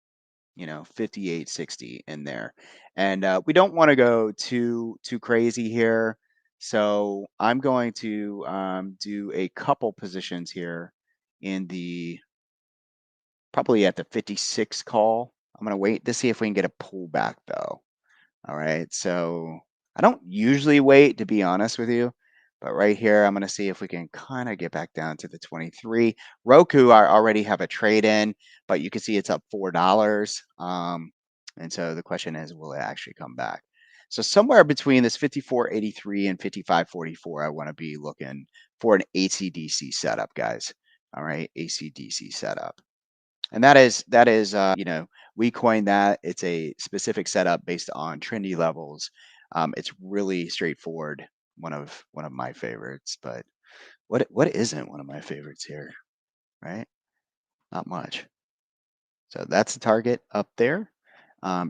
58.60 in there. And we don't want to go too crazy here. So I'm going to do a couple positions here in the probably at the 56 call. I'm going to wait to see if we can get a pullback though. All right. So I don't usually wait, to be honest with you. But right here, I'm going to see if we can kind of get back down to the 23. Roku, I already have a trade in, but you can see it's up $4. And so the question is, will it actually come back? So somewhere between this 54.83 and 55.44, I want to be looking for an ACDC setup, guys. All right, ACDC setup. And we coined that. It's a specific setup based on trendy levels. It's really straightforward. One of my favorites, but what isn't one of my favorites here, right? Not much. So that's the target up there.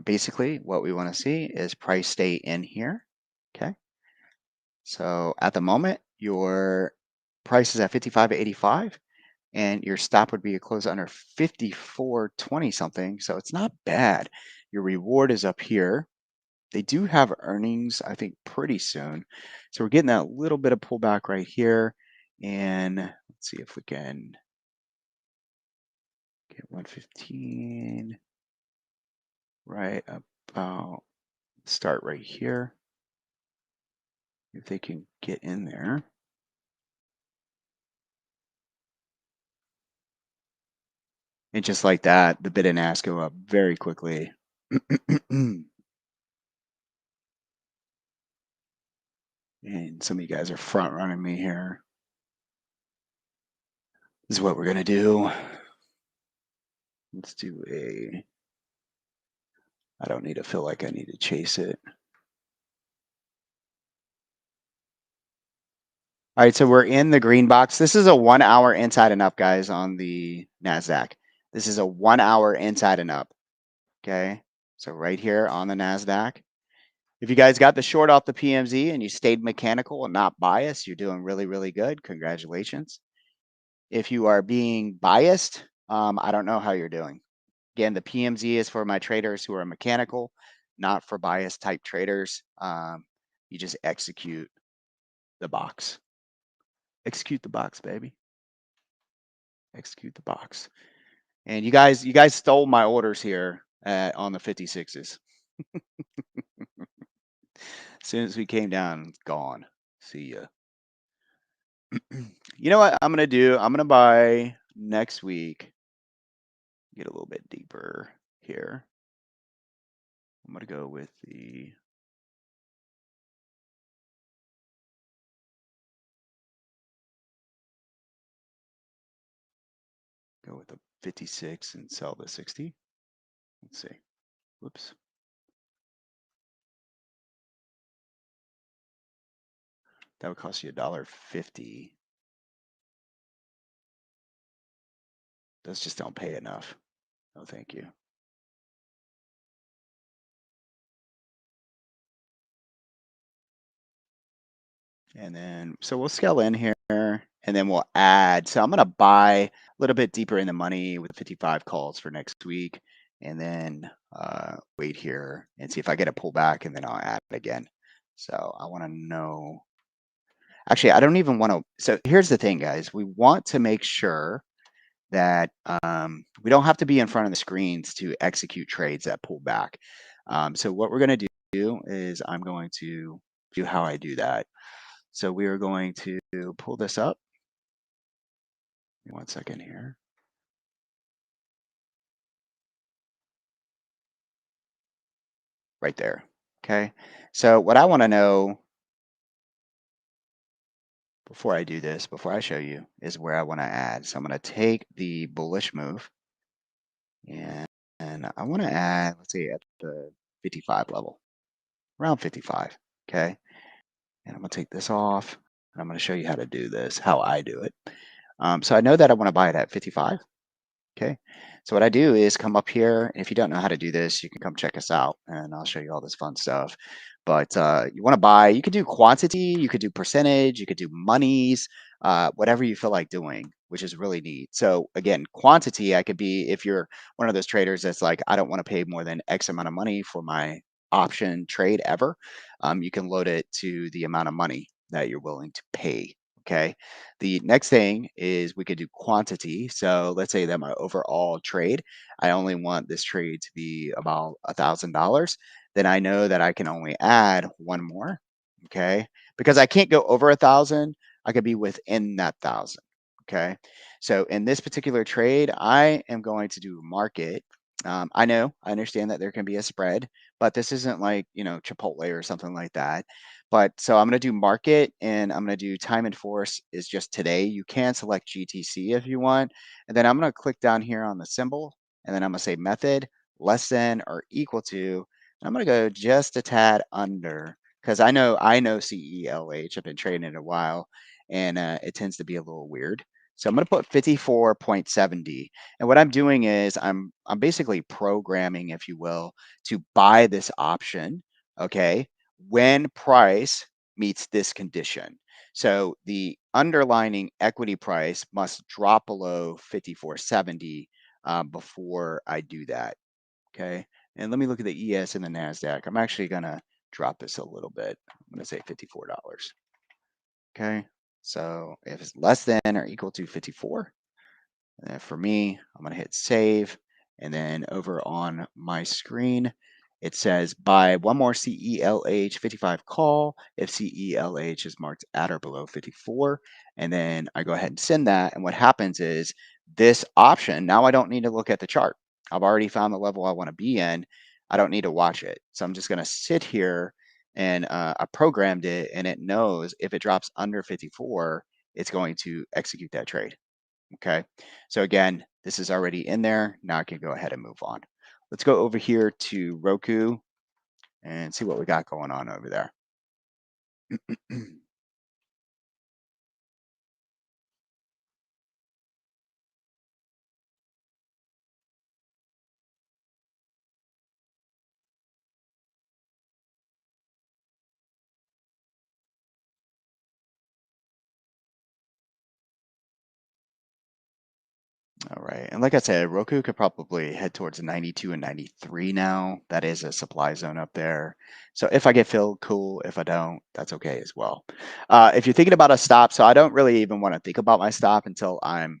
Basically, what we want to see is price stay in here. Okay. So at the moment, your price is at 55.85. And your stop would be a close under 54.20 something. So it's not bad. Your reward is up here. They do have earnings, I think, pretty soon. So we're getting that little bit of pullback right here. And let's see if we can get 115 right about start right here. If they can get in there. And just like that, the bid and ask go up very quickly. And some of you guys are front running me here. This is what we're going to do. Let's do I don't need to feel like I need to chase it. All right, so we're in the green box. This is a 1 hour inside and up, guys, on the NASDAQ. This is a 1 hour inside and up. Okay, so right here on the NASDAQ. If you guys got the short off the PMZ and you stayed mechanical and not biased, you're doing really, really good. Congratulations. If you are being biased, I don't know how you're doing. Again, the PMZ is for my traders who are mechanical, not for bias type traders. You just execute the box. Execute the box, baby. Execute the box. And you guys stole my orders here on the 56s. As soon as we came down, it's gone. See ya. You know what I'm gonna do? I'm gonna buy next week. Get a little bit deeper here. I'm gonna go with the go with the 56 and sell the 60. Let's see. Whoops. That would cost you $1.50. Those just don't pay enough. No, thank you. And then, so we'll scale in here and then we'll add. So I'm going to buy a little bit deeper in the money with 55 calls for next week. And then wait here and see if I get a pullback and then I'll add it again. So I want to know. Actually, I don't even want to. So here's the thing, guys. We want to make sure that we don't have to be in front of the screens to execute trades that pull back. So what we're going to do is I'm going to do how I do that. So we are going to pull this up. 1 second here. right there. Okay. So what I want to know before I do this, before I show you, is where I want to add. So I'm going to take the bullish move and, and I want to add, let's say at the 55 level, around 55. Okay. And I'm going to take this off and I'm going to show you how to do this, how I do it. So I know that I want to buy it at 55. Okay. So what I do is come up here. If you don't know how to do this, you can come check us out and I'll show you all this fun stuff. But you want to buy, you could do quantity, you could do percentage, you could do monies, whatever you feel like doing, which is really neat. So again, quantity, I could be, if you're one of those traders that's like, I don't want to pay more than X amount of money for my option trade ever, you can load it to the amount of money that you're willing to pay. Okay. The next thing is we could do quantity. So let's say that my overall trade, I only want this trade to be about $1,000. Then I know that I can only add one more. Okay. Because I can't go over 1,000. I could be within that 1,000. Okay. So in this particular trade, I am going to do market. I understand that there can be a spread, but this isn't like, Chipotle or something like that. But so I'm going to do market and I'm going to do time and force is just today. You can select GTC if you want. And then I'm going to click down here on the symbol and then I'm going to say method less than or equal to. And I'm going to go just a tad under because I know CELH. I've been trading it a while and it tends to be a little weird. So I'm going to put 54.70. And what I'm doing is I'm basically programming, if you will, to buy this option, okay, when price meets this condition. So the underlining equity price must drop below 54.70 before I do that. Okay. And let me look at the ES and the NASDAQ. I'm actually going to drop this a little bit. I'm going to say $54. Okay. So if it's less than or equal to 54, for me, I'm going to hit save. And then over on my screen, it says buy one more CELH 55 call if CELH is marked at or below 54. And then I go ahead and send that. And what happens is this option, now I don't need to look at the chart. I've already found the level I want to be in. I don't need to watch it. So I'm just going to sit here and I programmed it and it knows if it drops under 54, it's going to execute that trade. Okay. So again, this is already in there. Now I can go ahead and move on. Let's go over here to Roku and see what we got going on over there. All right. And like I said, Roku could probably head towards 92 and 93 now. That is a supply zone up there. So if I get filled, cool. If I don't, that's okay as well. If you're thinking about a stop, so I don't really even want to think about my stop until I'm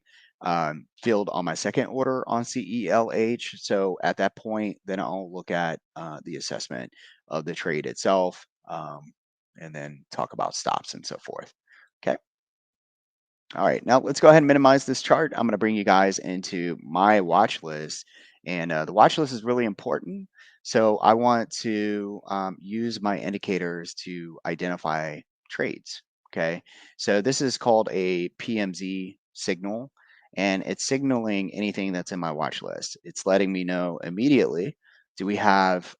filled on my second order on CELH. So at that point, then I'll look at the assessment of the trade itself and then talk about stops and so forth. Okay. All right, now let's go ahead and minimize this chart. I'm going to bring you guys into my watch list. And the watch list is really important. So I want to use my indicators to identify trades. Okay, so this is called a PMZ signal, and it's signaling anything that's in my watch list. It's letting me know immediately, do we have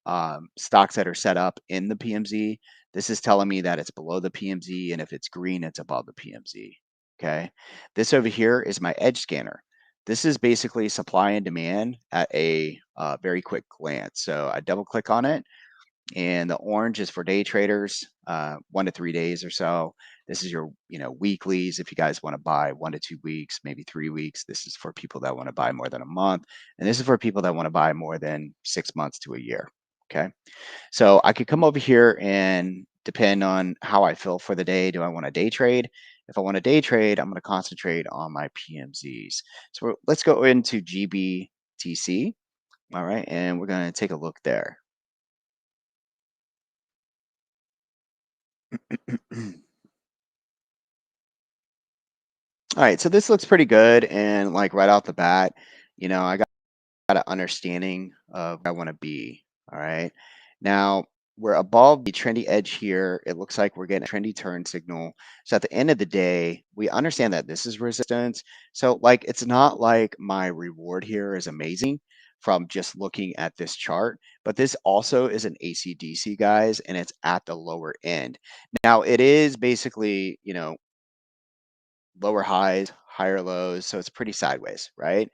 stocks that are set up in the PMZ? This is telling me that it's below the PMZ, and if it's green, it's above the PMZ. Okay. This over here is my edge scanner. This is basically supply and demand at a very quick glance. So I double click on it, and the orange is for day traders, 1 to 3 days or so. This is your, weeklies. If you guys want to buy 1 to 2 weeks, maybe 3 weeks, this is for people that want to buy more than a month, and this is for people that want to buy more than 6 months to a year. Okay. So I could come over here and depend on how I feel for the day. Do I want a day trade? If I want a day trade, I'm going to concentrate on my PMZs. So let's go into GBTC. All right. And we're going to take a look there. All right. So this looks pretty good. And like right off the bat, I got an understanding of where I want to be. All right. Now we're above the trendy edge here. It looks like we're getting a trendy turn signal. So at the end of the day, we understand that this is resistance. So like it's not like my reward here is amazing from just looking at this chart, but this also is an ACDC guys, and it's at the lower end. Now it is basically, lower highs, higher lows, so it's pretty sideways, right?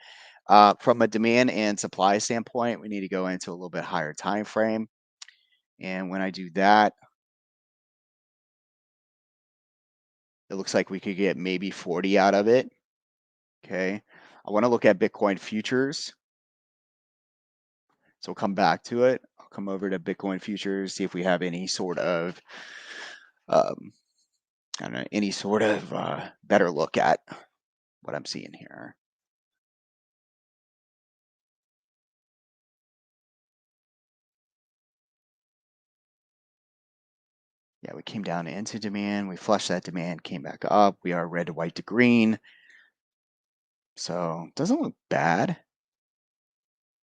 From a demand and supply standpoint, we need to go into a little bit higher time frame. And when I do that, it looks like we could get maybe 40 out of it. Okay. I want to look at Bitcoin futures. So we'll come back to it. I'll come over to Bitcoin futures, see if we have any sort of, um, I don't know, any sort of better look at what I'm seeing here. Yeah, we came down into demand. We flushed that demand, came back up. We are red to white to green. So doesn't look bad.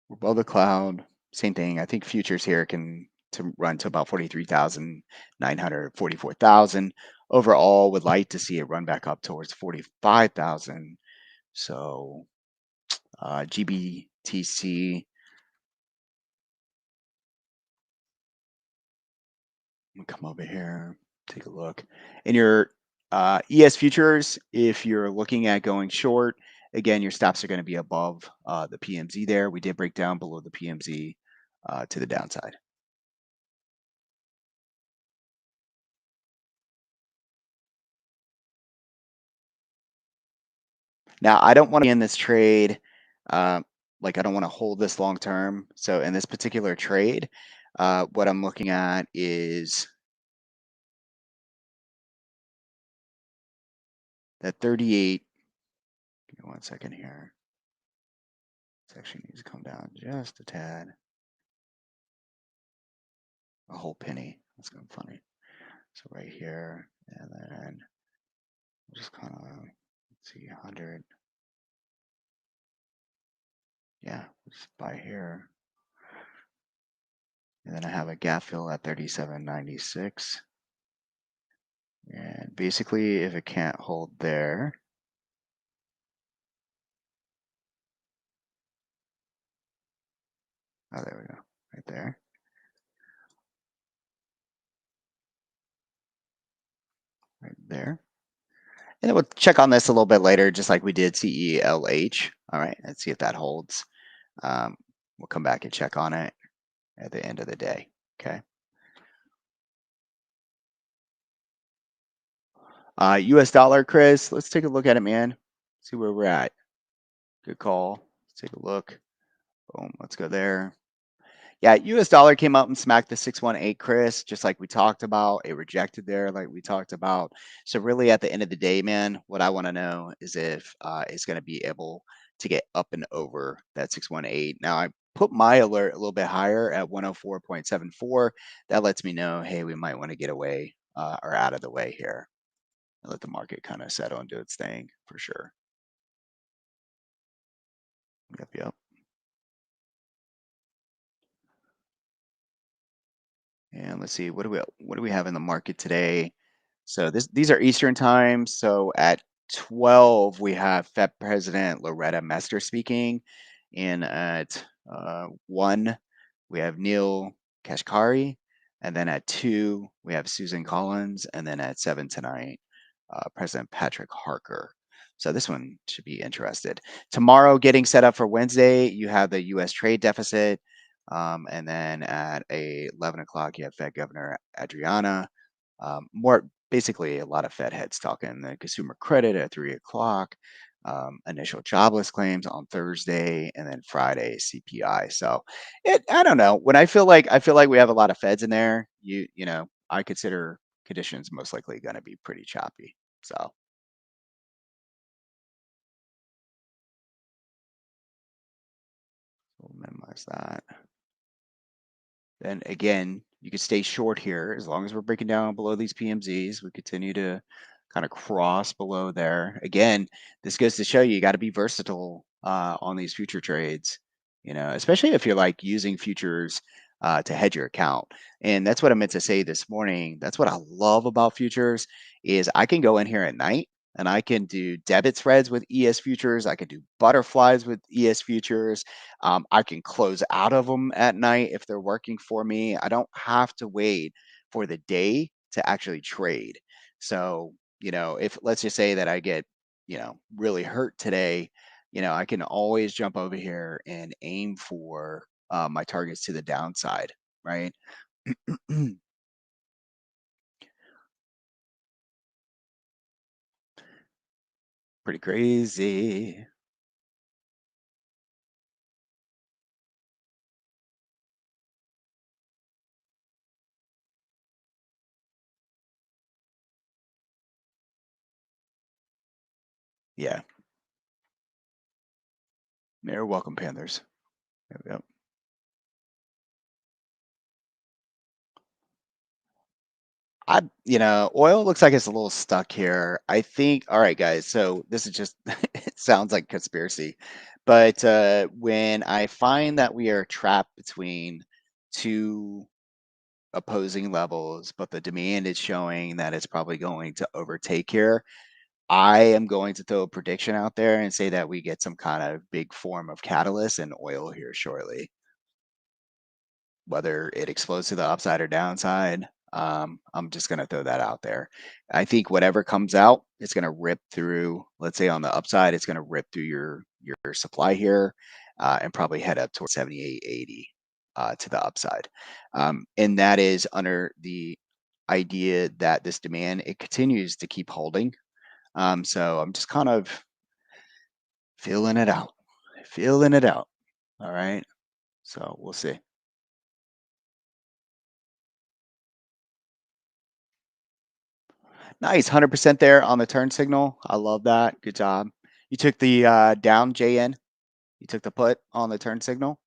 We're above the cloud. Same thing. I think futures here can to run to about 43,900, 44,000. Overall, would like to see it run back up towards 45,000. So GBTC, come over here, take a look. In your ES futures, if you're looking at going short, again, your stops are going to be above the PMZ there. We did break down below the PMZ to the downside. Now, I don't want to be in this trade. Like, I don't want to hold this long term. So, in this particular trade, what I'm looking at is that 38. Give me one second here. This actually needs to come down just a tad. A whole penny. That's kind of funny. So, right here, and then we'll just kind of, let's see, 100. Yeah, just buy here. And then I have a gap fill at 37.96. And basically, if it can't hold there, oh, there we go, right there. Right there. And then we'll check on this a little bit later, just like we did CELH. All right, let's see if that holds. Um, we'll come back and check on it at the end of the day. Okay. US dollar, Chris. Let's take a look at it, man. See where we're at. Good call. Let's take a look. Boom. Let's go there. Yeah, US dollar came up and smacked the 618, Chris, just like we talked about. It rejected there, like we talked about. So really, at the end of the day, man, what I want to know is if it's going to be able to get up and over that 618. Now, I put my alert a little bit higher at 104.74. That lets me know, hey, we might want to get away or out of the way here and let the market kind of settle and do its thing for sure. Yep, yep. And let's see, what do we have in the market today? So these are Eastern time. So at 12, we have Fed President Loretta Mester speaking, and at 1, we have Neil Kashkari, and then at 2, we have Susan Collins, and then at 7 tonight, President Patrick Harker. So this one should be interested. Tomorrow, getting set up for Wednesday, you have the U.S. trade deficit. And then at 11 o'clock, you have Fed Governor Adriana. More basically, a lot of Fed heads talking the consumer credit at 3 o'clock, initial jobless claims on Thursday, and then Friday CPI. So I don't know. When I feel like we have a lot of Feds in there. I consider conditions most likely going to be pretty choppy. So we'll minimize that. Then again, you could stay short here as long as we're breaking down below these PMZs. We continue to kind of cross below there. Again, this goes to show you got to be versatile on these future trades. Especially if you're like using futures to hedge your account. And that's what I meant to say this morning. That's what I love about futures is I can go in here at night and I can do debit spreads with ES futures. I can do butterflies with ES futures. I can close out of them at night if they're working for me. I don't have to wait for the day to actually trade. So, if let's just say that I get, really hurt today, I can always jump over here and aim for my targets to the downside, right? Pretty crazy. Yeah. You're welcome, Panthers. Yep, yep. Oil looks like it's a little stuck here. I think, all right, guys. So this is just, it sounds like conspiracy. But when I find that we are trapped between two opposing levels, but the demand is showing that it's probably going to overtake here, I am going to throw a prediction out there and say that we get some kind of big form of catalyst in oil here shortly, whether it explodes to the upside or downside. I'm just going to throw that out there. I think whatever comes out, it's going to rip through. Let's say on the upside, it's going to rip through your supply here, and probably head up towards 78.80 to the upside. And that is under the idea that this demand it continues to keep holding. So I'm just kind of feeling it out, feeling it out. All right. So we'll see. Nice, 100% there on the turn signal. I love that. Good job. You took the down JN. You took the put on the turn signal.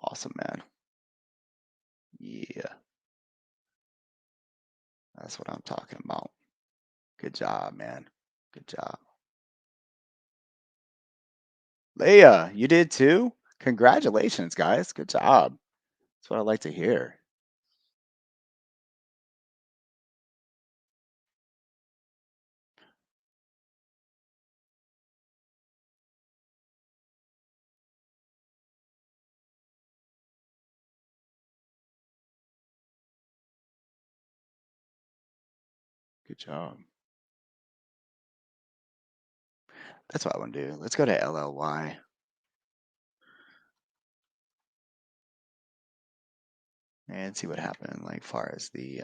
Awesome, man. Yeah, that's what I'm talking about. Good job, man. Good job. Leah, you did too? Congratulations, guys. Good job. That's what I like to hear. Good job. That's what I want to do. Let's go to LLY and see what happened, like far as the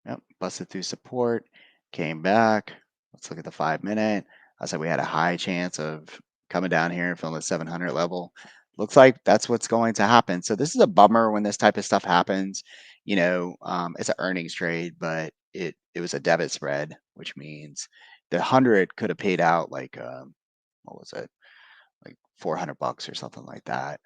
yep, busted through support, came back. Let's look at the 5 minute. I said we had a high chance of coming down here and filling the 700 level. Looks like that's what's going to happen. So this is a bummer when this type of stuff happens. It's an earnings trade, but it was a debit spread, which means the 100 could have paid out like what was it? Like $400 or something like that.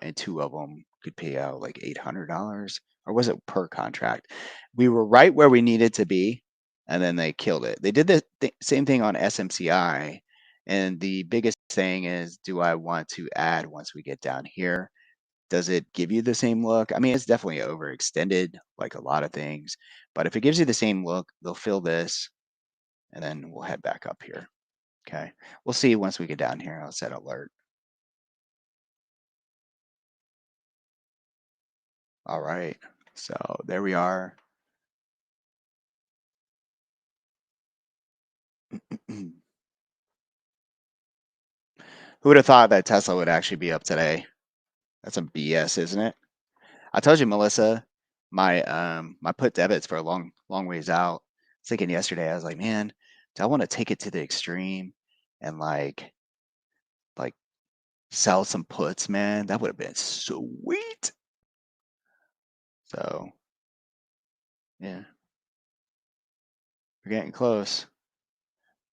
And two of them could pay out like $800, or was it per contract? We were right where we needed to be, and then they killed it. They did the same thing on SMCI. And the biggest thing is, do I want to add once we get down here? Does it give you the same look? I mean, it's definitely overextended, like a lot of things. But if it gives you the same look, they'll fill this, and then we'll head back up here. Okay. We'll see once we get down here. I'll set alert. All right. So there we are. Who would have thought that Tesla would actually be up today? That's some BS, isn't it? I told you, Melissa, my put debits for a long ways out. I was thinking yesterday, I was like, man, do I want to take it to the extreme and like sell some puts, man? That would have been sweet. So yeah, we're getting close.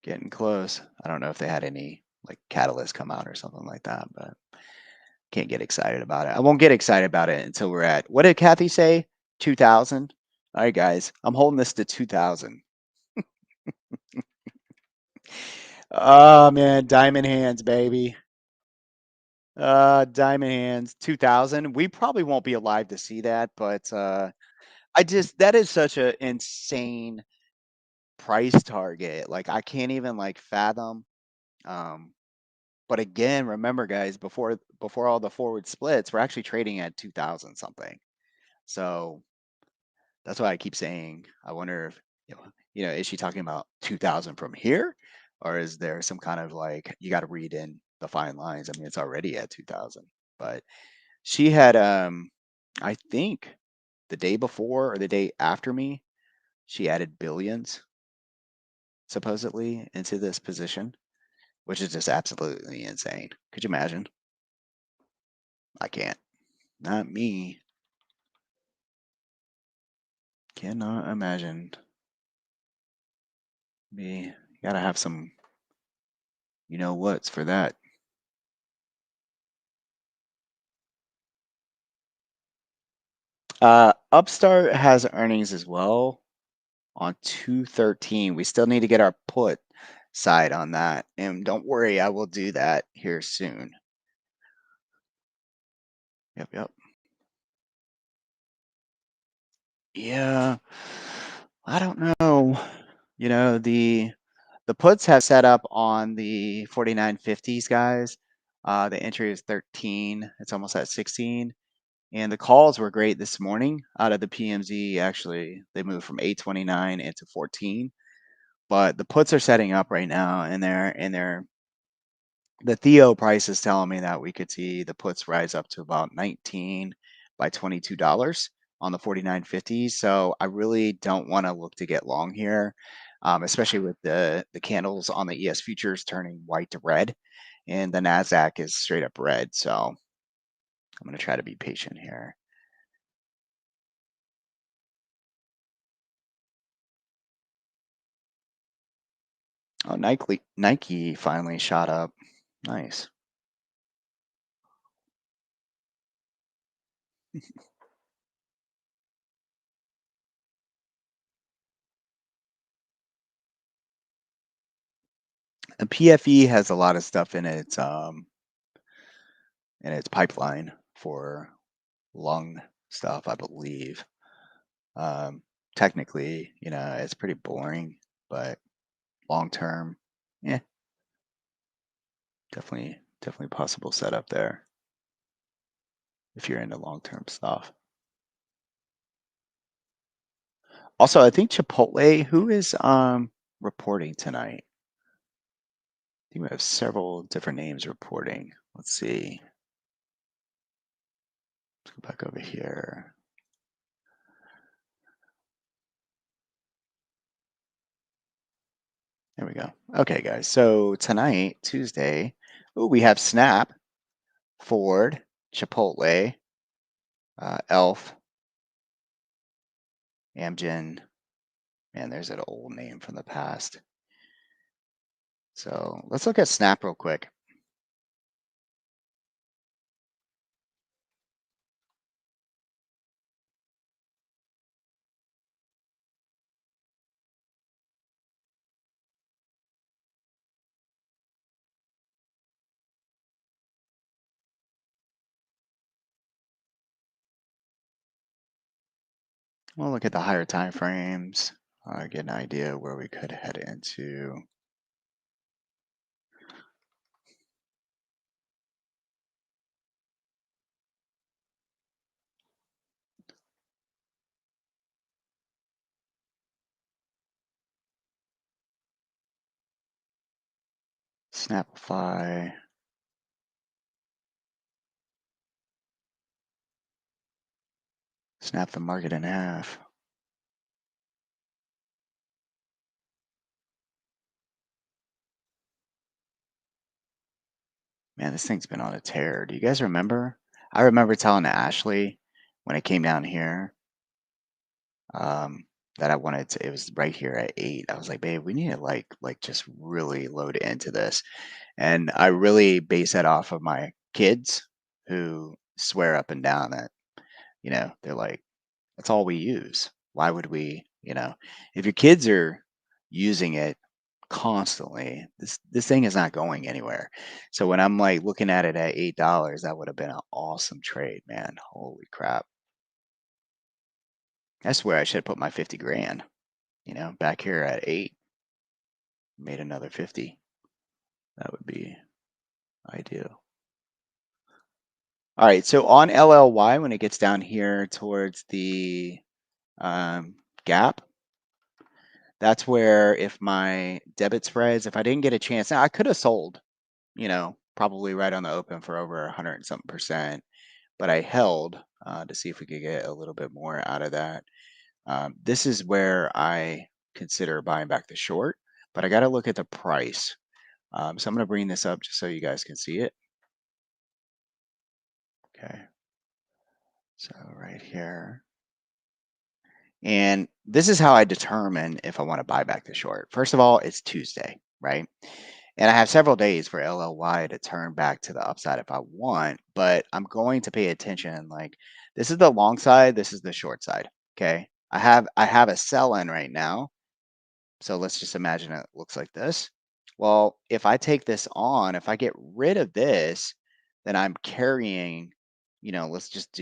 Getting close. I don't know if they had any like catalyst come out or something like that, but can't get excited about it. I won't get excited about it until we're at, what did Kathy say? 2000. All right, guys, I'm holding this to 2000. Oh man, diamond hands, baby. Diamond Hands 2000. We probably won't be alive to see that, but I just that is such a insane price target. Like I can't even like fathom. Um, but again, remember guys, before all the forward splits, we're actually trading at 2000 something. So that's why I keep saying, I wonder if, is she talking about 2000 from here? Or is there some kind of like, you got to read in the fine lines? I mean, it's already at 2000. But she had, I think the day before or the day after me, she added billions supposedly into this position, which is just absolutely insane. Could you imagine? I can't. Not me. Cannot imagine. Me. You gotta have some, what's for that. Upstart has earnings as well on 213. We still need to get our put side on that. And don't worry, I will do that here soon. Yep, yep. Yeah. I don't know. The puts have set up on the 4950s, guys. The entry is 13. It's almost at 16. And the calls were great this morning out of the PMZ. Actually, they moved from 829 into 14. But the puts are setting up right now, and they're the Theo price is telling me that we could see the puts rise up to about 19 by $22 on the 4950s. So I really don't want to look to get long here, especially with the candles on the ES futures turning white to red, and the Nasdaq is straight up red. So I'm going to try to be patient here. Oh, Nike finally shot up. Nice. And PFE has a lot of stuff in its pipeline for lung stuff, I believe. Um, Technically, it's pretty boring, but long term, yeah, definitely possible setup there if you're into long term stuff. Also, I think Chipotle, who is reporting tonight? I think we have several different names reporting. Let's see. Let's go back over here. There we go. Okay, guys. So tonight, Tuesday, we have Snap, Ford, Chipotle, Elf, Amgen. Man, there's an old name from the past. So let's look at Snap real quick. We'll look at the higher time frames, get an idea where we could head into. Snapify. Snap the market in half. Man, this thing's been on a tear. Do you guys remember? I remember telling Ashley when it came down here, um, that I wanted to, it was right here at 8. I was like, babe, we need to like just really load into this. And I really base that off of my kids who swear up and down that, they're like, that's all we use. Why would we, if your kids are using it constantly. This thing is not going anywhere. So when I'm like looking at it at $8, that would have been an awesome trade, man. Holy crap. I swear I should have put my 50 grand, back here at 8, made another 50. That would be ideal. All right, so on LLY, when it gets down here towards the um, gap, that's where if my debit spreads, if I didn't get a chance, now I could have sold, probably right on the open for over 100 and something percent, but I held to see if we could get a little bit more out of that. This is where I consider buying back the short, but I got to look at the price. So I'm going to bring this up just so you guys can see it. Okay, so right here. And this is how I determine if I want to buy back the short. First of all, it's Tuesday, right? And I have several days for LLY to turn back to the upside if I want, but I'm going to pay attention. Like this is the long side, this is the short side. Okay. I have a sell in right now. So let's just imagine it looks like this. Well, if I take this on, if I get rid of this, then I'm carrying, let's just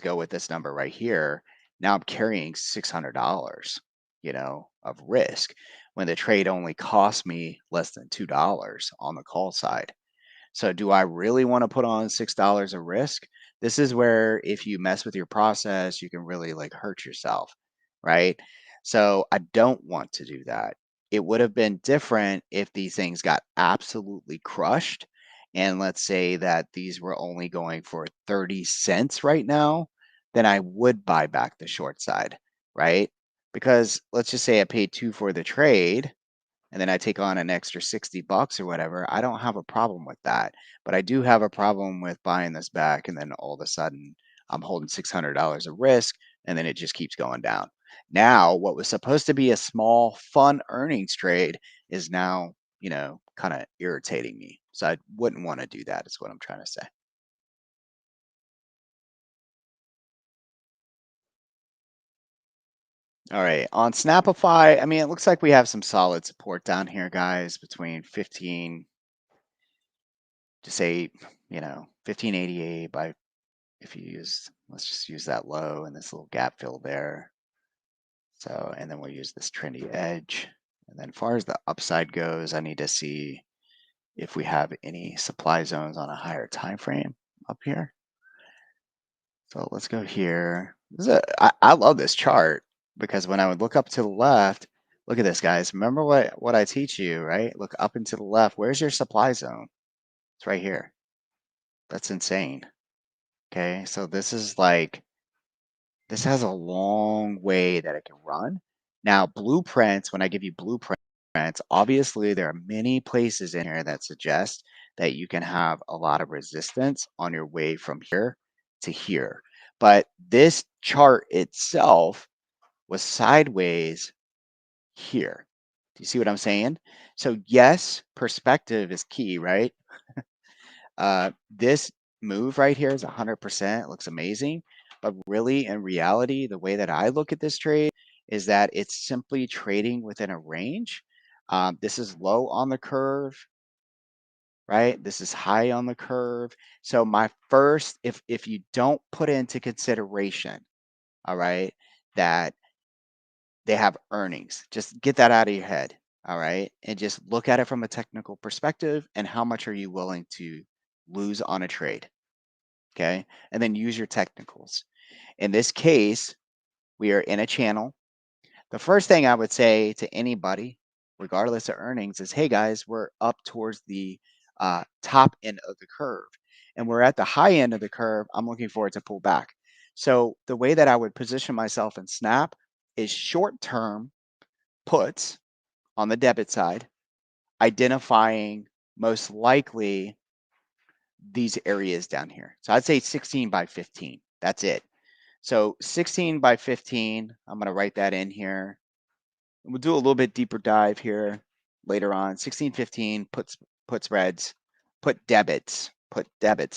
go with this number right here. Now I'm carrying $600, of risk when the trade only cost me less than $2 on the call side. So do I really want to put on $6 of risk? This is where if you mess with your process, you can really like hurt yourself, right? So I don't want to do that. It would have been different if these things got absolutely crushed. And let's say that these were only going for 30 cents right now, then I would buy back the short side, right? Because let's just say I paid 2 for the trade and then I take on an extra 60 bucks or whatever, I don't have a problem with that. But I do have a problem with buying this back and then all of a sudden I'm holding $600 of risk and then it just keeps going down. Now, what was supposed to be a small fun earnings trade is now, kind of irritating me. So I wouldn't want to do that is what I'm trying to say. All right, on Snapify, I mean, it looks like we have some solid support down here, guys, between 15 to say, 1588 by if you use, let's just use that low and this little gap fill there. So, and then we'll use this trendy edge. And then as far as the upside goes, I need to see if we have any supply zones on a higher time frame up here. So let's go here. I love this chart because when I would look up to the left, look at this, guys. Remember what I teach you, right? Look up and to the left. Where's your supply zone? It's right here. That's insane. Okay, so this has a long way that it can run. Now, blueprints, when I give you blueprints, obviously there are many places in here that suggest that you can have a lot of resistance on your way from here to here. But this chart itself was sideways here. Do you see what I'm saying? So yes, perspective is key, right? This move right here is 100%. It looks amazing. But really, in reality, the way that I look at this trade is that it's simply trading within a range. This is low on the curve, right? This is high on the curve. So my first, if you don't put into consideration, all right, that they have earnings, just get that out of your head, all right, and just look at it from a technical perspective and how much are you willing to lose on a trade. Okay. And then use your technicals. In this case, we are in a channel. The first thing I would say to anybody, regardless of earnings, is hey guys, we're up towards the top end of the curve and we're at the high end of the curve. I'm looking for it to pull back. So the way that I would position myself in Snap is short term puts on the debit side, identifying most likely these areas down here. So I'd say 16 by 15. That's it. So 16 by 15, I'm going to write that in here. We'll do a little bit deeper dive here later on. 16, 15, put spreads, put debits,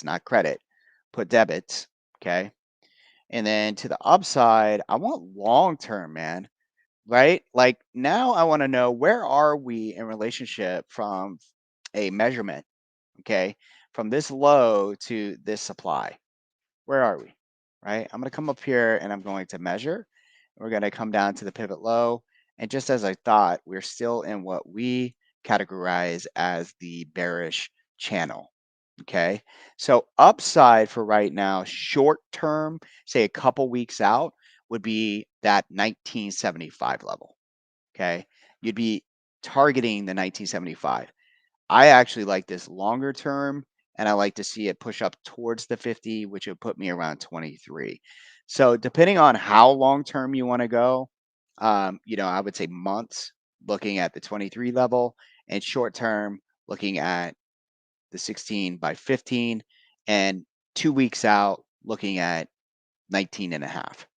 not credit, put debits. Okay. And then to the upside, I want long term, man. right? Like now I want to know where are we in relationship from a measurement, okay? From this low to this supply. Where are we? Right? I'm going to come up here and I'm going to measure. We're going to come down to the pivot low. And just as I thought, we're still in what we categorize as the bearish channel. Okay. So upside for right now, short term, say a couple weeks out, would be that 1975 level. Okay. You'd be targeting the 1975. I actually like this longer term, and I like to see it push up towards the 50, which would put me around 23. So depending on how long term you want to go, I would say months looking at the 23 level, and short term looking at the 16 by 15, and 2 weeks out looking at 19 and a half.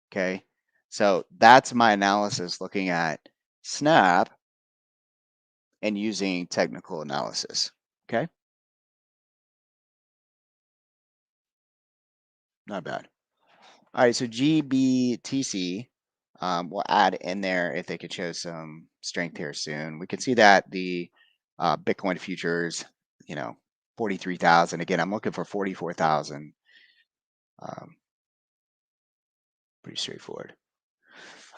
Okay. So that's my analysis looking at Snap and using technical analysis. Okay. Not bad. All right, so GBTC, we'll add in there if they could show some strength here soon. We can see that the Bitcoin futures, 43,000. Again, I'm looking for 44,000. Um, Pretty straightforward.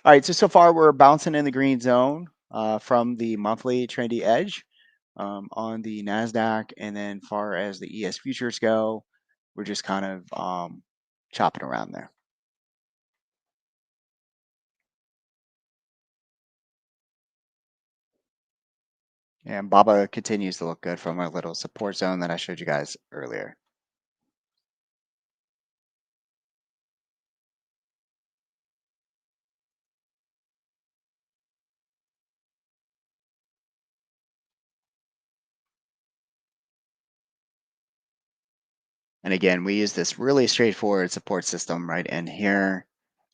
All right, so far we're bouncing in the green zone from the monthly trendy edge on the NASDAQ. And then far as the ES futures go, we're just kind of chopping around there. And Baba continues to look good from our little support zone that I showed you guys earlier. And again, we use this really straightforward support system right in here,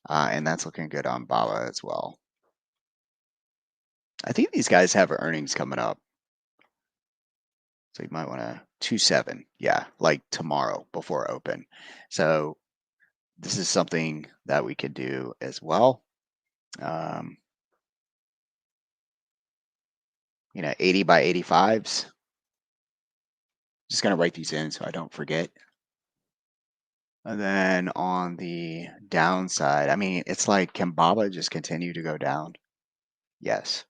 and that's looking good on Baba as well. I think these guys have earnings coming up, so you might want to 2-7, yeah, like tomorrow before open. So this is something that we could do as well. Um, 80 by 85s. Just gonna write these in so I don't forget. And then on the downside, I mean, it's like, can Baba just continue to go down? Yes,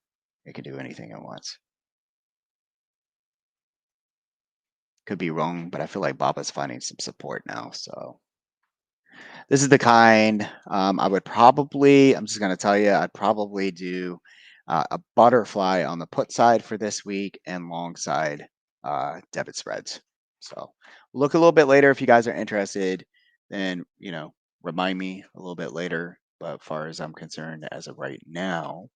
it can do anything it wants. Could be wrong, but I feel like Baba's finding some support now. So this is the kind I would probably, I'm just going to tell you, I'd probably do a butterfly on the put side for this week and long side debit spreads. So look a little bit later if you guys are interested, then, remind me a little bit later. But as far as I'm concerned, as of right now,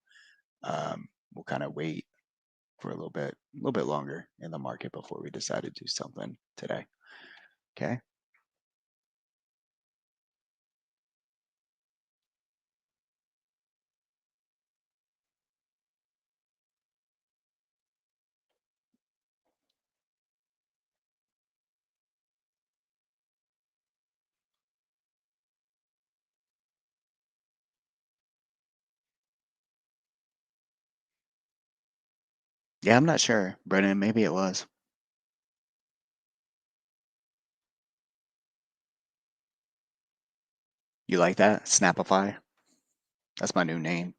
we'll kind of wait for a little bit longer in the market before we decide to do something today. Okay. Yeah, I'm not sure, Brennan. Maybe it was. You like that? Snapify? That's my new name.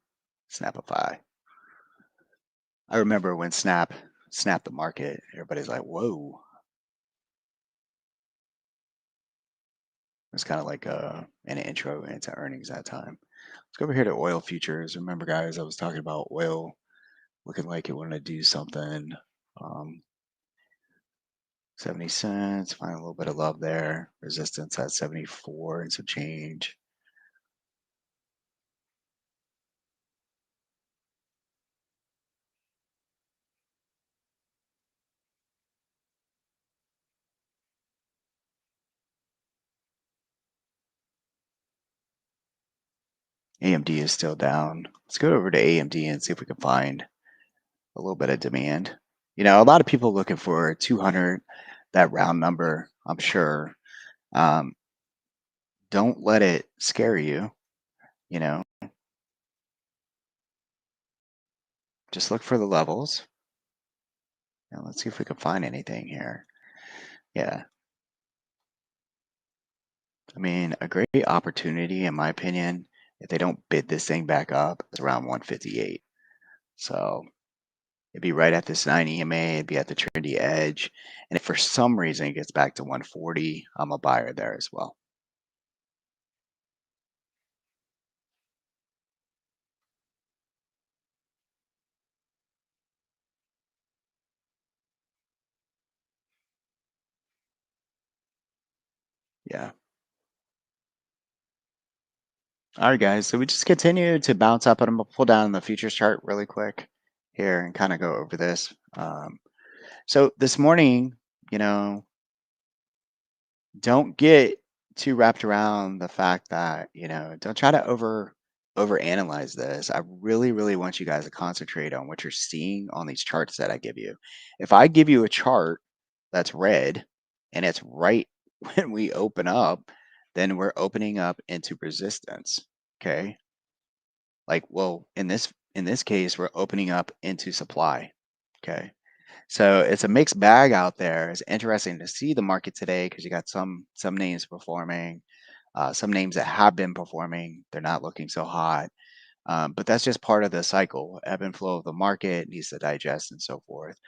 Snapify. I remember when Snap snapped the market, everybody's like, whoa. It's kind of like an intro into earnings that time. Let's go over here to oil futures. Remember, guys, I was talking about oil looking like it wanted to do something. Um, 70 cents, find a little bit of love there. Resistance at 74 and some change. AMD is still down. Let's go over to AMD and see if we can find a little bit of demand. A lot of people looking for 200, that round number, I'm sure. Um, don't let it scare you. You know, Just look for the levels. Now let's see if we can find anything here. Yeah. I mean, a great opportunity, in my opinion, if they don't bid this thing back up, is around 158. So it'd be right at this 9 EMA, it'd be at the Trinity edge. And if for some reason it gets back to 140, I'm a buyer there as well. Yeah. All right, guys. So we just continue to bounce up, and I'm gonna pull down the futures chart really quick here and kind of go over this. So this morning, you know, don't get too wrapped around the fact that, don't try to overanalyze this. I really, really want you guys to concentrate on what you're seeing on these charts that I give you. If I give you a chart that's red and it's right when we open up, then we're opening up into resistance. Okay. Like, well, in this case, we're opening up into supply. Okay. So it's a mixed bag out there. It's interesting to see the market today because you got some names performing, some names that have been performing. They're not looking so hot. But that's just part of the cycle, ebb and flow of the market needs to digest and so forth.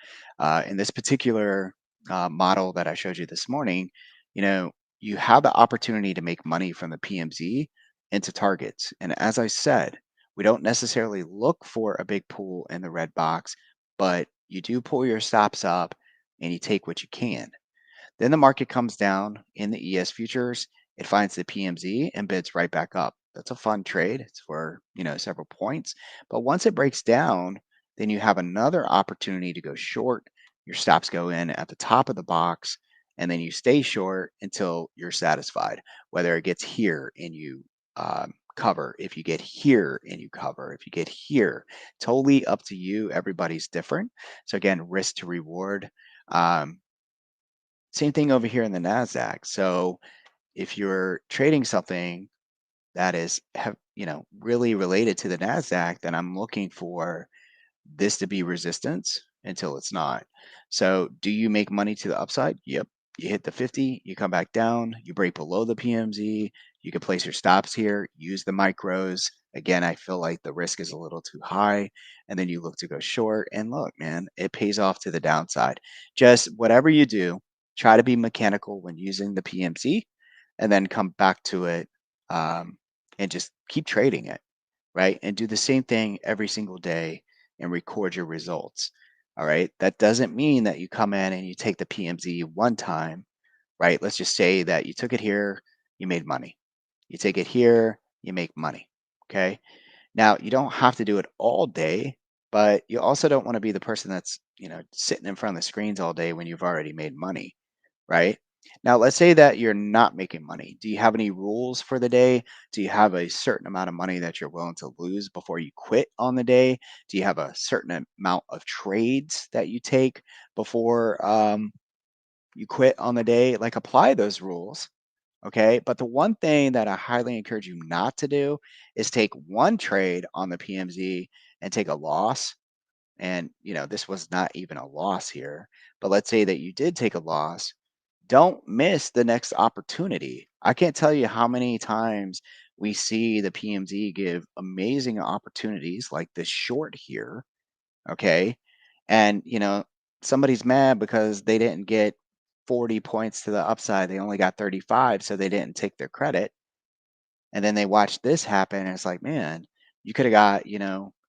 In this particular model that I showed you this morning, you know, you have the opportunity to make money from the PMZ into targets. And as I said, we don't necessarily look for a big pool in the red box, but you do pull your stops up and you take what you can. Then the market comes down in the ES futures. It finds the PMZ and bids right back up. That's a fun trade. It's for, several points. But once it breaks down, then you have another opportunity to go short. Your stops go in at the top of the box, and then you stay short until you're satisfied. Whether it gets here and you cover, if you get here and you cover, if you get here, totally up to you. Everybody's different. So again, risk to reward. Um, Same thing over here in the Nasdaq. So if you're trading something that is really related to the Nasdaq, then I'm looking for this to be resistance until it's not. So do you make money to the upside? Yep. You hit the 50, you come back down, you break below the PMZ, you can place your stops here, use the micros. Again, I feel like the risk is a little too high. And then you look to go short. And look, man, it pays off to the downside. Just whatever you do, try to be mechanical when using the PMZ and then come back to it um, and just keep trading it, right? And do the same thing every single day and record your results. All right. That doesn't mean that you come in and you take the PMZ one time, right? Let's just say that you took it here, you made money. You take it here, you make money. Okay. Now, you don't have to do it all day, but you also don't want to be the person that's, sitting in front of the screens all day when you've already made money, right? Now, let's say that you're not making money. Do you have any rules for the day? Do you have a certain amount of money that you're willing to lose before you quit on the day? Do you have a certain amount of trades that you take before you quit on the day? Like, apply those rules. Okay. But the one thing that I highly encourage you not to do is take one trade on the PMZ and take a loss. And, this was not even a loss here. But let's say that you did take a loss, don't miss the next opportunity. I can't tell you how many times we see the PMZ give amazing opportunities like this short here, okay? And, somebody's mad because they didn't get 40 points to the upside. They only got 35, so they didn't take their credit. And then they watch this happen and it's like, man, you could have got,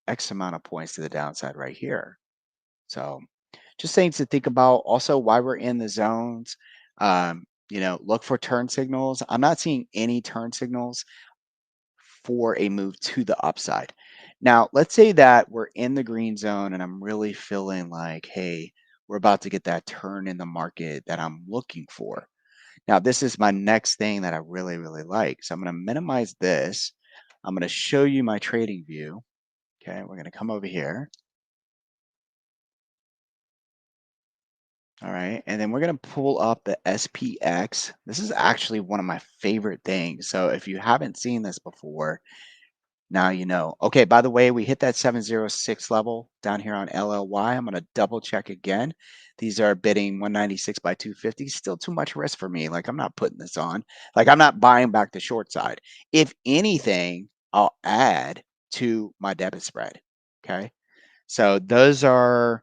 X amount of points to the downside right here. So just things to think about. Also, why we're in the zones. Look for turn signals. I'm not seeing any turn signals for a move to the upside. Now, let's say that we're in the green zone and I'm really feeling like, hey, we're about to get that turn in the market that I'm looking for. Now, this is my next thing that I really, really like. So I'm going to minimize this. I'm going to show you my trading view. Okay, we're going to come over here. All right, and then we're gonna pull up the SPX. This is actually one of my favorite things. So if you haven't seen this before, Now you know. Okay, by the way, we hit that 706 level down here on LLY. I'm going to double check again. These are bidding 196 by 250. Still too much risk for me. Like I'm not putting this on. Like I'm not buying back the short side. If anything, I'll add to my debit spread. Okay. So those are,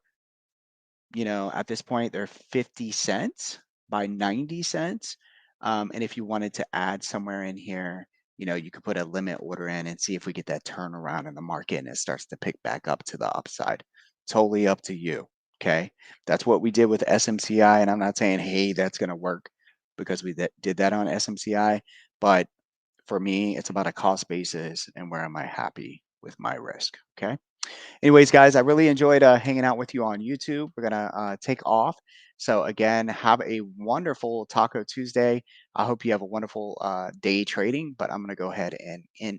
at this point, they're 50 cents by 90 cents. And if you wanted to add somewhere in here, you could put a limit order in and see if we get that turnaround in the market and it starts to pick back up to the upside. Totally up to you. Okay. That's what we did with SMCI. And I'm not saying, hey, that's going to work because we did that on SMCI. But for me, it's about a cost basis and where am I happy with my risk. Okay. Anyways, guys, I really enjoyed hanging out with you on YouTube. We're gonna take off. So again, have a wonderful Taco Tuesday. I hope you have a wonderful day trading. But I'm gonna go ahead and end